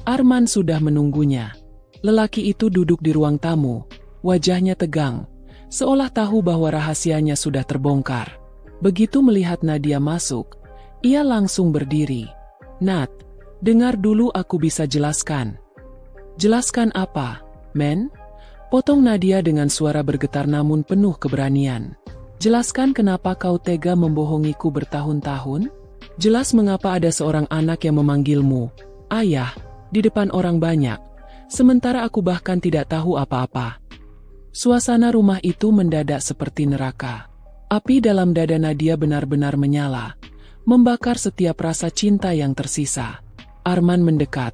Arman sudah menunggunya. Lelaki itu duduk di ruang tamu, wajahnya tegang, seolah tahu bahwa rahasianya sudah terbongkar. Begitu melihat Nadia masuk, ia langsung berdiri. "Nat, dengar dulu, aku bisa jelaskan." "Jelaskan apa, men?" Potong Nadia dengan suara bergetar namun penuh keberanian. Jelaskan kenapa kau tega membohongiku bertahun-tahun? Jelas mengapa ada seorang anak yang memanggilmu, Ayah, di depan orang banyak, sementara aku bahkan tidak tahu apa-apa. Suasana rumah itu mendadak seperti neraka. Api dalam dada Nadia benar-benar menyala, membakar setiap rasa cinta yang tersisa. Arman mendekat,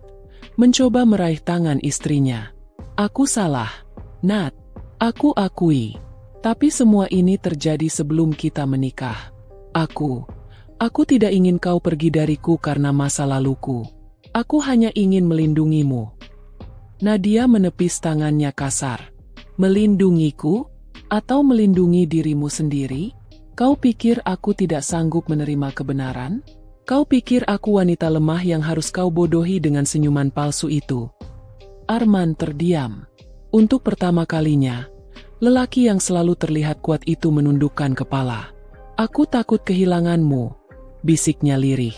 mencoba meraih tangan istrinya. Aku salah, Nat. Aku akui. Tapi semua ini terjadi sebelum kita menikah. Aku tidak ingin kau pergi dariku karena masa laluku. Aku hanya ingin melindungimu. Nadia menepis tangannya kasar. Melindungiku? Atau melindungi dirimu sendiri? Kau pikir aku tidak sanggup menerima kebenaran? Kau pikir aku wanita lemah yang harus kau bodohi dengan senyuman palsu itu? Arman terdiam. Untuk pertama kalinya, lelaki yang selalu terlihat kuat itu menundukkan kepala. Aku takut kehilanganmu, bisiknya lirih.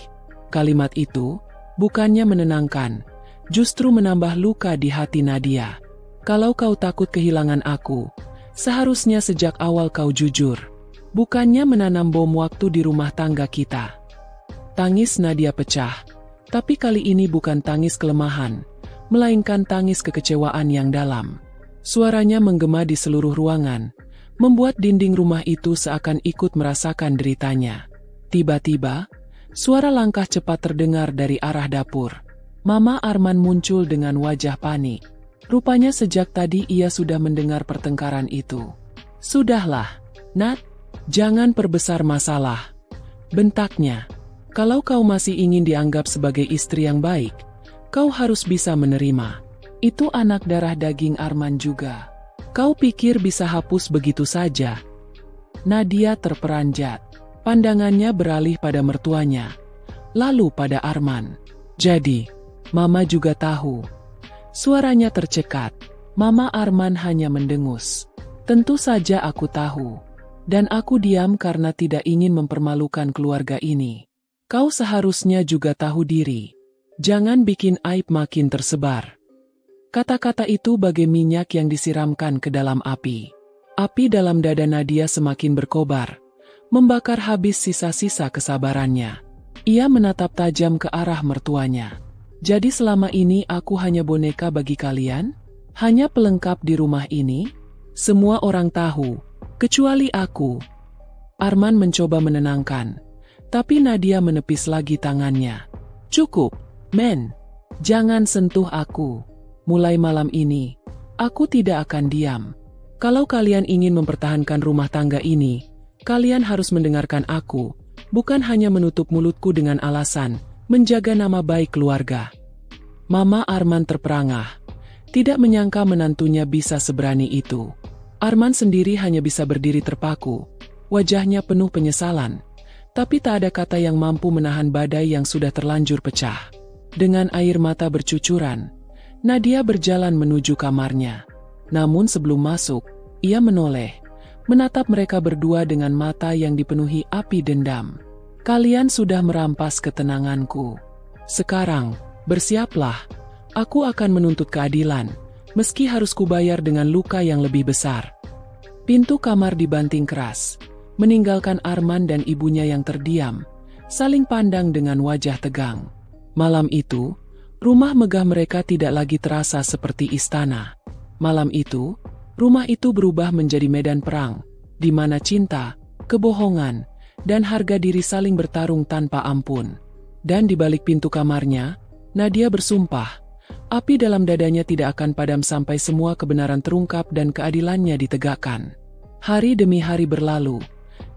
Kalimat itu, bukannya menenangkan, justru menambah luka di hati Nadia. Kalau kau takut kehilangan aku, seharusnya sejak awal kau jujur. Bukannya menanam bom waktu di rumah tangga kita. Tangis Nadia pecah, tapi kali ini bukan tangis kelemahan, melainkan tangis kekecewaan yang dalam. Suaranya menggema di seluruh ruangan, membuat dinding rumah itu seakan ikut merasakan deritanya. Tiba-tiba, suara langkah cepat terdengar dari arah dapur. Mama Arman muncul dengan wajah panik. Rupanya sejak tadi ia sudah mendengar pertengkaran itu. Sudahlah, Nat, jangan perbesar masalah, bentaknya. Kalau kau masih ingin dianggap sebagai istri yang baik, kau harus bisa menerima. Itu anak darah daging Arman juga. Kau pikir bisa hapus begitu saja? Nadia terperanjat. Pandangannya beralih pada mertuanya, lalu pada Arman. Jadi, Mama juga tahu. Suaranya tercekat. Mama Arman hanya mendengus. Tentu saja aku tahu. Dan aku diam karena tidak ingin mempermalukan keluarga ini. Kau seharusnya juga tahu diri. Jangan bikin aib makin tersebar. Kata-kata itu bagai minyak yang disiramkan ke dalam api. Api dalam dada Nadia semakin berkobar, membakar habis sisa-sisa kesabarannya. Ia menatap tajam ke arah mertuanya. Jadi selama ini aku hanya boneka bagi kalian? Hanya pelengkap di rumah ini? Semua orang tahu, kecuali aku. Arman mencoba menenangkan, tapi Nadia menepis lagi tangannya. Cukup, men. Jangan sentuh aku. Mulai malam ini, aku tidak akan diam. Kalau kalian ingin mempertahankan rumah tangga ini, kalian harus mendengarkan aku, bukan hanya menutup mulutku dengan alasan menjaga nama baik keluarga. Mama Arman terperangah, tidak menyangka menantunya bisa seberani itu. Arman sendiri hanya bisa berdiri terpaku, wajahnya penuh penyesalan, tapi tak ada kata yang mampu menahan badai yang sudah terlanjur pecah. Dengan air mata bercucuran, Nadia berjalan menuju kamarnya. Namun sebelum masuk, ia menoleh, menatap mereka berdua dengan mata yang dipenuhi api dendam. Kalian sudah merampas ketenanganku. Sekarang, bersiaplah. Aku akan menuntut keadilan, meski harus kubayar dengan luka yang lebih besar. Pintu kamar dibanting keras, meninggalkan Arman dan ibunya yang terdiam, saling pandang dengan wajah tegang. Malam itu, rumah megah mereka tidak lagi terasa seperti istana. Malam itu, rumah itu berubah menjadi medan perang, di mana cinta, kebohongan, dan harga diri saling bertarung tanpa ampun. Dan di balik pintu kamarnya, Nadia bersumpah, api dalam dadanya tidak akan padam sampai semua kebenaran terungkap dan keadilannya ditegakkan. Hari demi hari berlalu,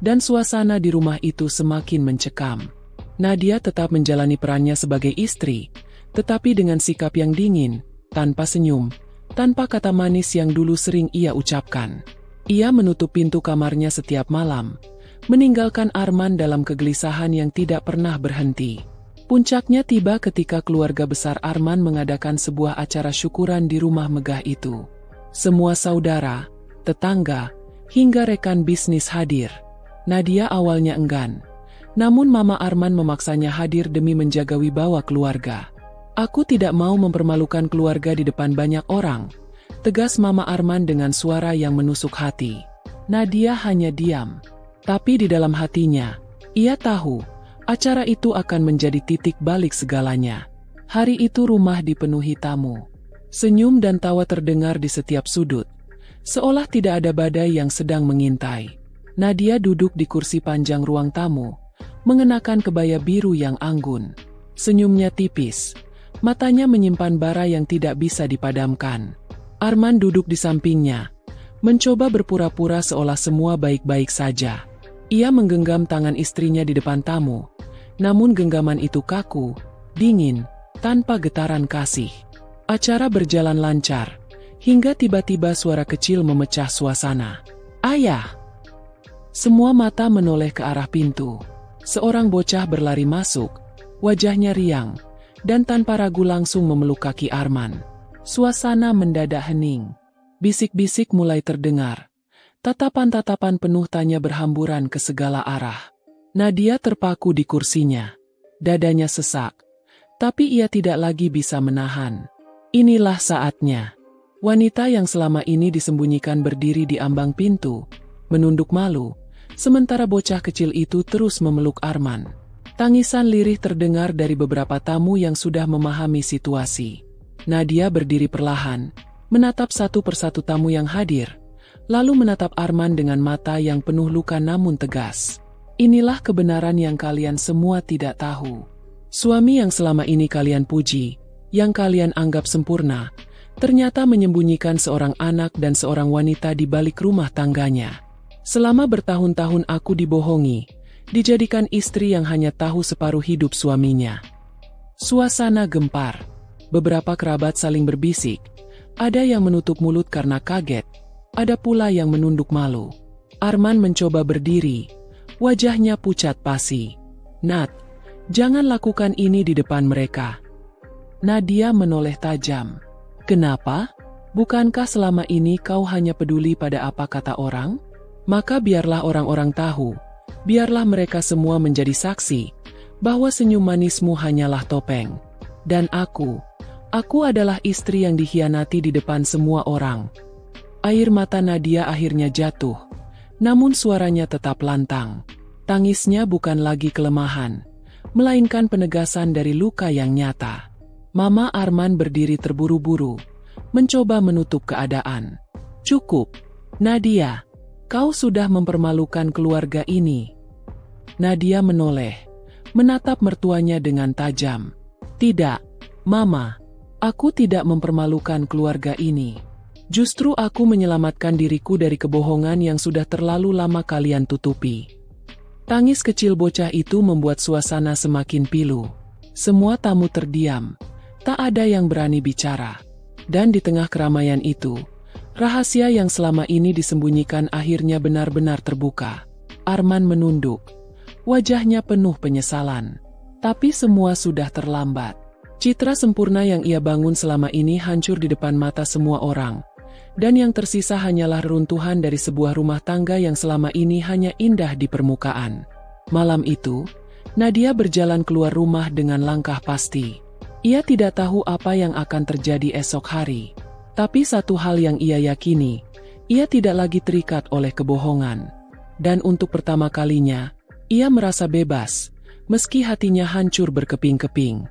dan suasana di rumah itu semakin mencekam. Nadia tetap menjalani perannya sebagai istri, tetapi dengan sikap yang dingin, tanpa senyum, tanpa kata manis yang dulu sering ia ucapkan. Ia menutup pintu kamarnya setiap malam, meninggalkan Arman dalam kegelisahan yang tidak pernah berhenti. Puncaknya tiba ketika keluarga besar Arman mengadakan sebuah acara syukuran di rumah megah itu. Semua saudara, tetangga, hingga rekan bisnis hadir. Nadia awalnya enggan, namun Mama Arman memaksanya hadir demi menjaga wibawa keluarga. Aku tidak mau mempermalukan keluarga di depan banyak orang, tegas Mama Arman dengan suara yang menusuk hati. Nadia hanya diam. Tapi di dalam hatinya, ia tahu, acara itu akan menjadi titik balik segalanya. Hari itu rumah dipenuhi tamu. Senyum dan tawa terdengar di setiap sudut. Seolah tidak ada badai yang sedang mengintai. Nadia duduk di kursi panjang ruang tamu, mengenakan kebaya biru yang anggun. Senyumnya tipis, matanya menyimpan bara yang tidak bisa dipadamkan. Arman duduk di sampingnya, mencoba berpura-pura seolah semua baik-baik saja. Ia menggenggam tangan istrinya di depan tamu, namun genggaman itu kaku, dingin, tanpa getaran kasih. Acara berjalan lancar, hingga tiba-tiba suara kecil memecah suasana. "Ayah!" Semua mata menoleh ke arah pintu. Seorang bocah berlari masuk, wajahnya riang, dan tanpa ragu langsung memeluk kaki Arman. Suasana mendadak hening. Bisik-bisik mulai terdengar. Tatapan-tatapan penuh tanya berhamburan ke segala arah. Nadia terpaku di kursinya. Dadanya sesak. Tapi ia tidak lagi bisa menahan. Inilah saatnya. Wanita yang selama ini disembunyikan berdiri di ambang pintu, menunduk malu, sementara bocah kecil itu terus memeluk Arman. Tangisan lirih terdengar dari beberapa tamu yang sudah memahami situasi. Nadia berdiri perlahan, menatap satu persatu tamu yang hadir, lalu menatap Arman dengan mata yang penuh luka namun tegas. "Inilah kebenaran yang kalian semua tidak tahu. Suami yang selama ini kalian puji, yang kalian anggap sempurna, ternyata menyembunyikan seorang anak dan seorang wanita di balik rumah tangganya. Selama bertahun-tahun aku dibohongi, dijadikan istri yang hanya tahu separuh hidup suaminya." Suasana gempar. Beberapa kerabat saling berbisik. Ada yang menutup mulut karena kaget. Ada pula yang menunduk malu. Arman mencoba berdiri. Wajahnya pucat pasi. "Nat, jangan lakukan ini di depan mereka." Nadia menoleh tajam. "Kenapa? Bukankah selama ini kau hanya peduli pada apa kata orang? Maka biarlah orang-orang tahu. Biarlah mereka semua menjadi saksi bahwa senyum manismu hanyalah topeng. Dan aku adalah istri yang dikhianati di depan semua orang." Air mata Nadia akhirnya jatuh, namun suaranya tetap lantang. Tangisnya bukan lagi kelemahan, melainkan penegasan dari luka yang nyata. Mama Arman berdiri terburu-buru, mencoba menutup keadaan. "Cukup, Nadia. Kau sudah mempermalukan keluarga ini." Nadia menoleh, menatap mertuanya dengan tajam. "Tidak, Mama. Aku tidak mempermalukan keluarga ini. Justru aku menyelamatkan diriku dari kebohongan yang sudah terlalu lama kalian tutupi." Tangis kecil bocah itu membuat suasana semakin pilu. Semua tamu terdiam. Tak ada yang berani bicara. Dan di tengah keramaian itu, rahasia yang selama ini disembunyikan akhirnya benar-benar terbuka. Arman menunduk. Wajahnya penuh penyesalan. Tapi semua sudah terlambat. Citra sempurna yang ia bangun selama ini hancur di depan mata semua orang. Dan yang tersisa hanyalah reruntuhan dari sebuah rumah tangga yang selama ini hanya indah di permukaan. Malam itu, Nadia berjalan keluar rumah dengan langkah pasti. Ia tidak tahu apa yang akan terjadi esok hari. Tapi satu hal yang ia yakini, ia tidak lagi terikat oleh kebohongan. Dan untuk pertama kalinya, ia merasa bebas, meski hatinya hancur berkeping-keping.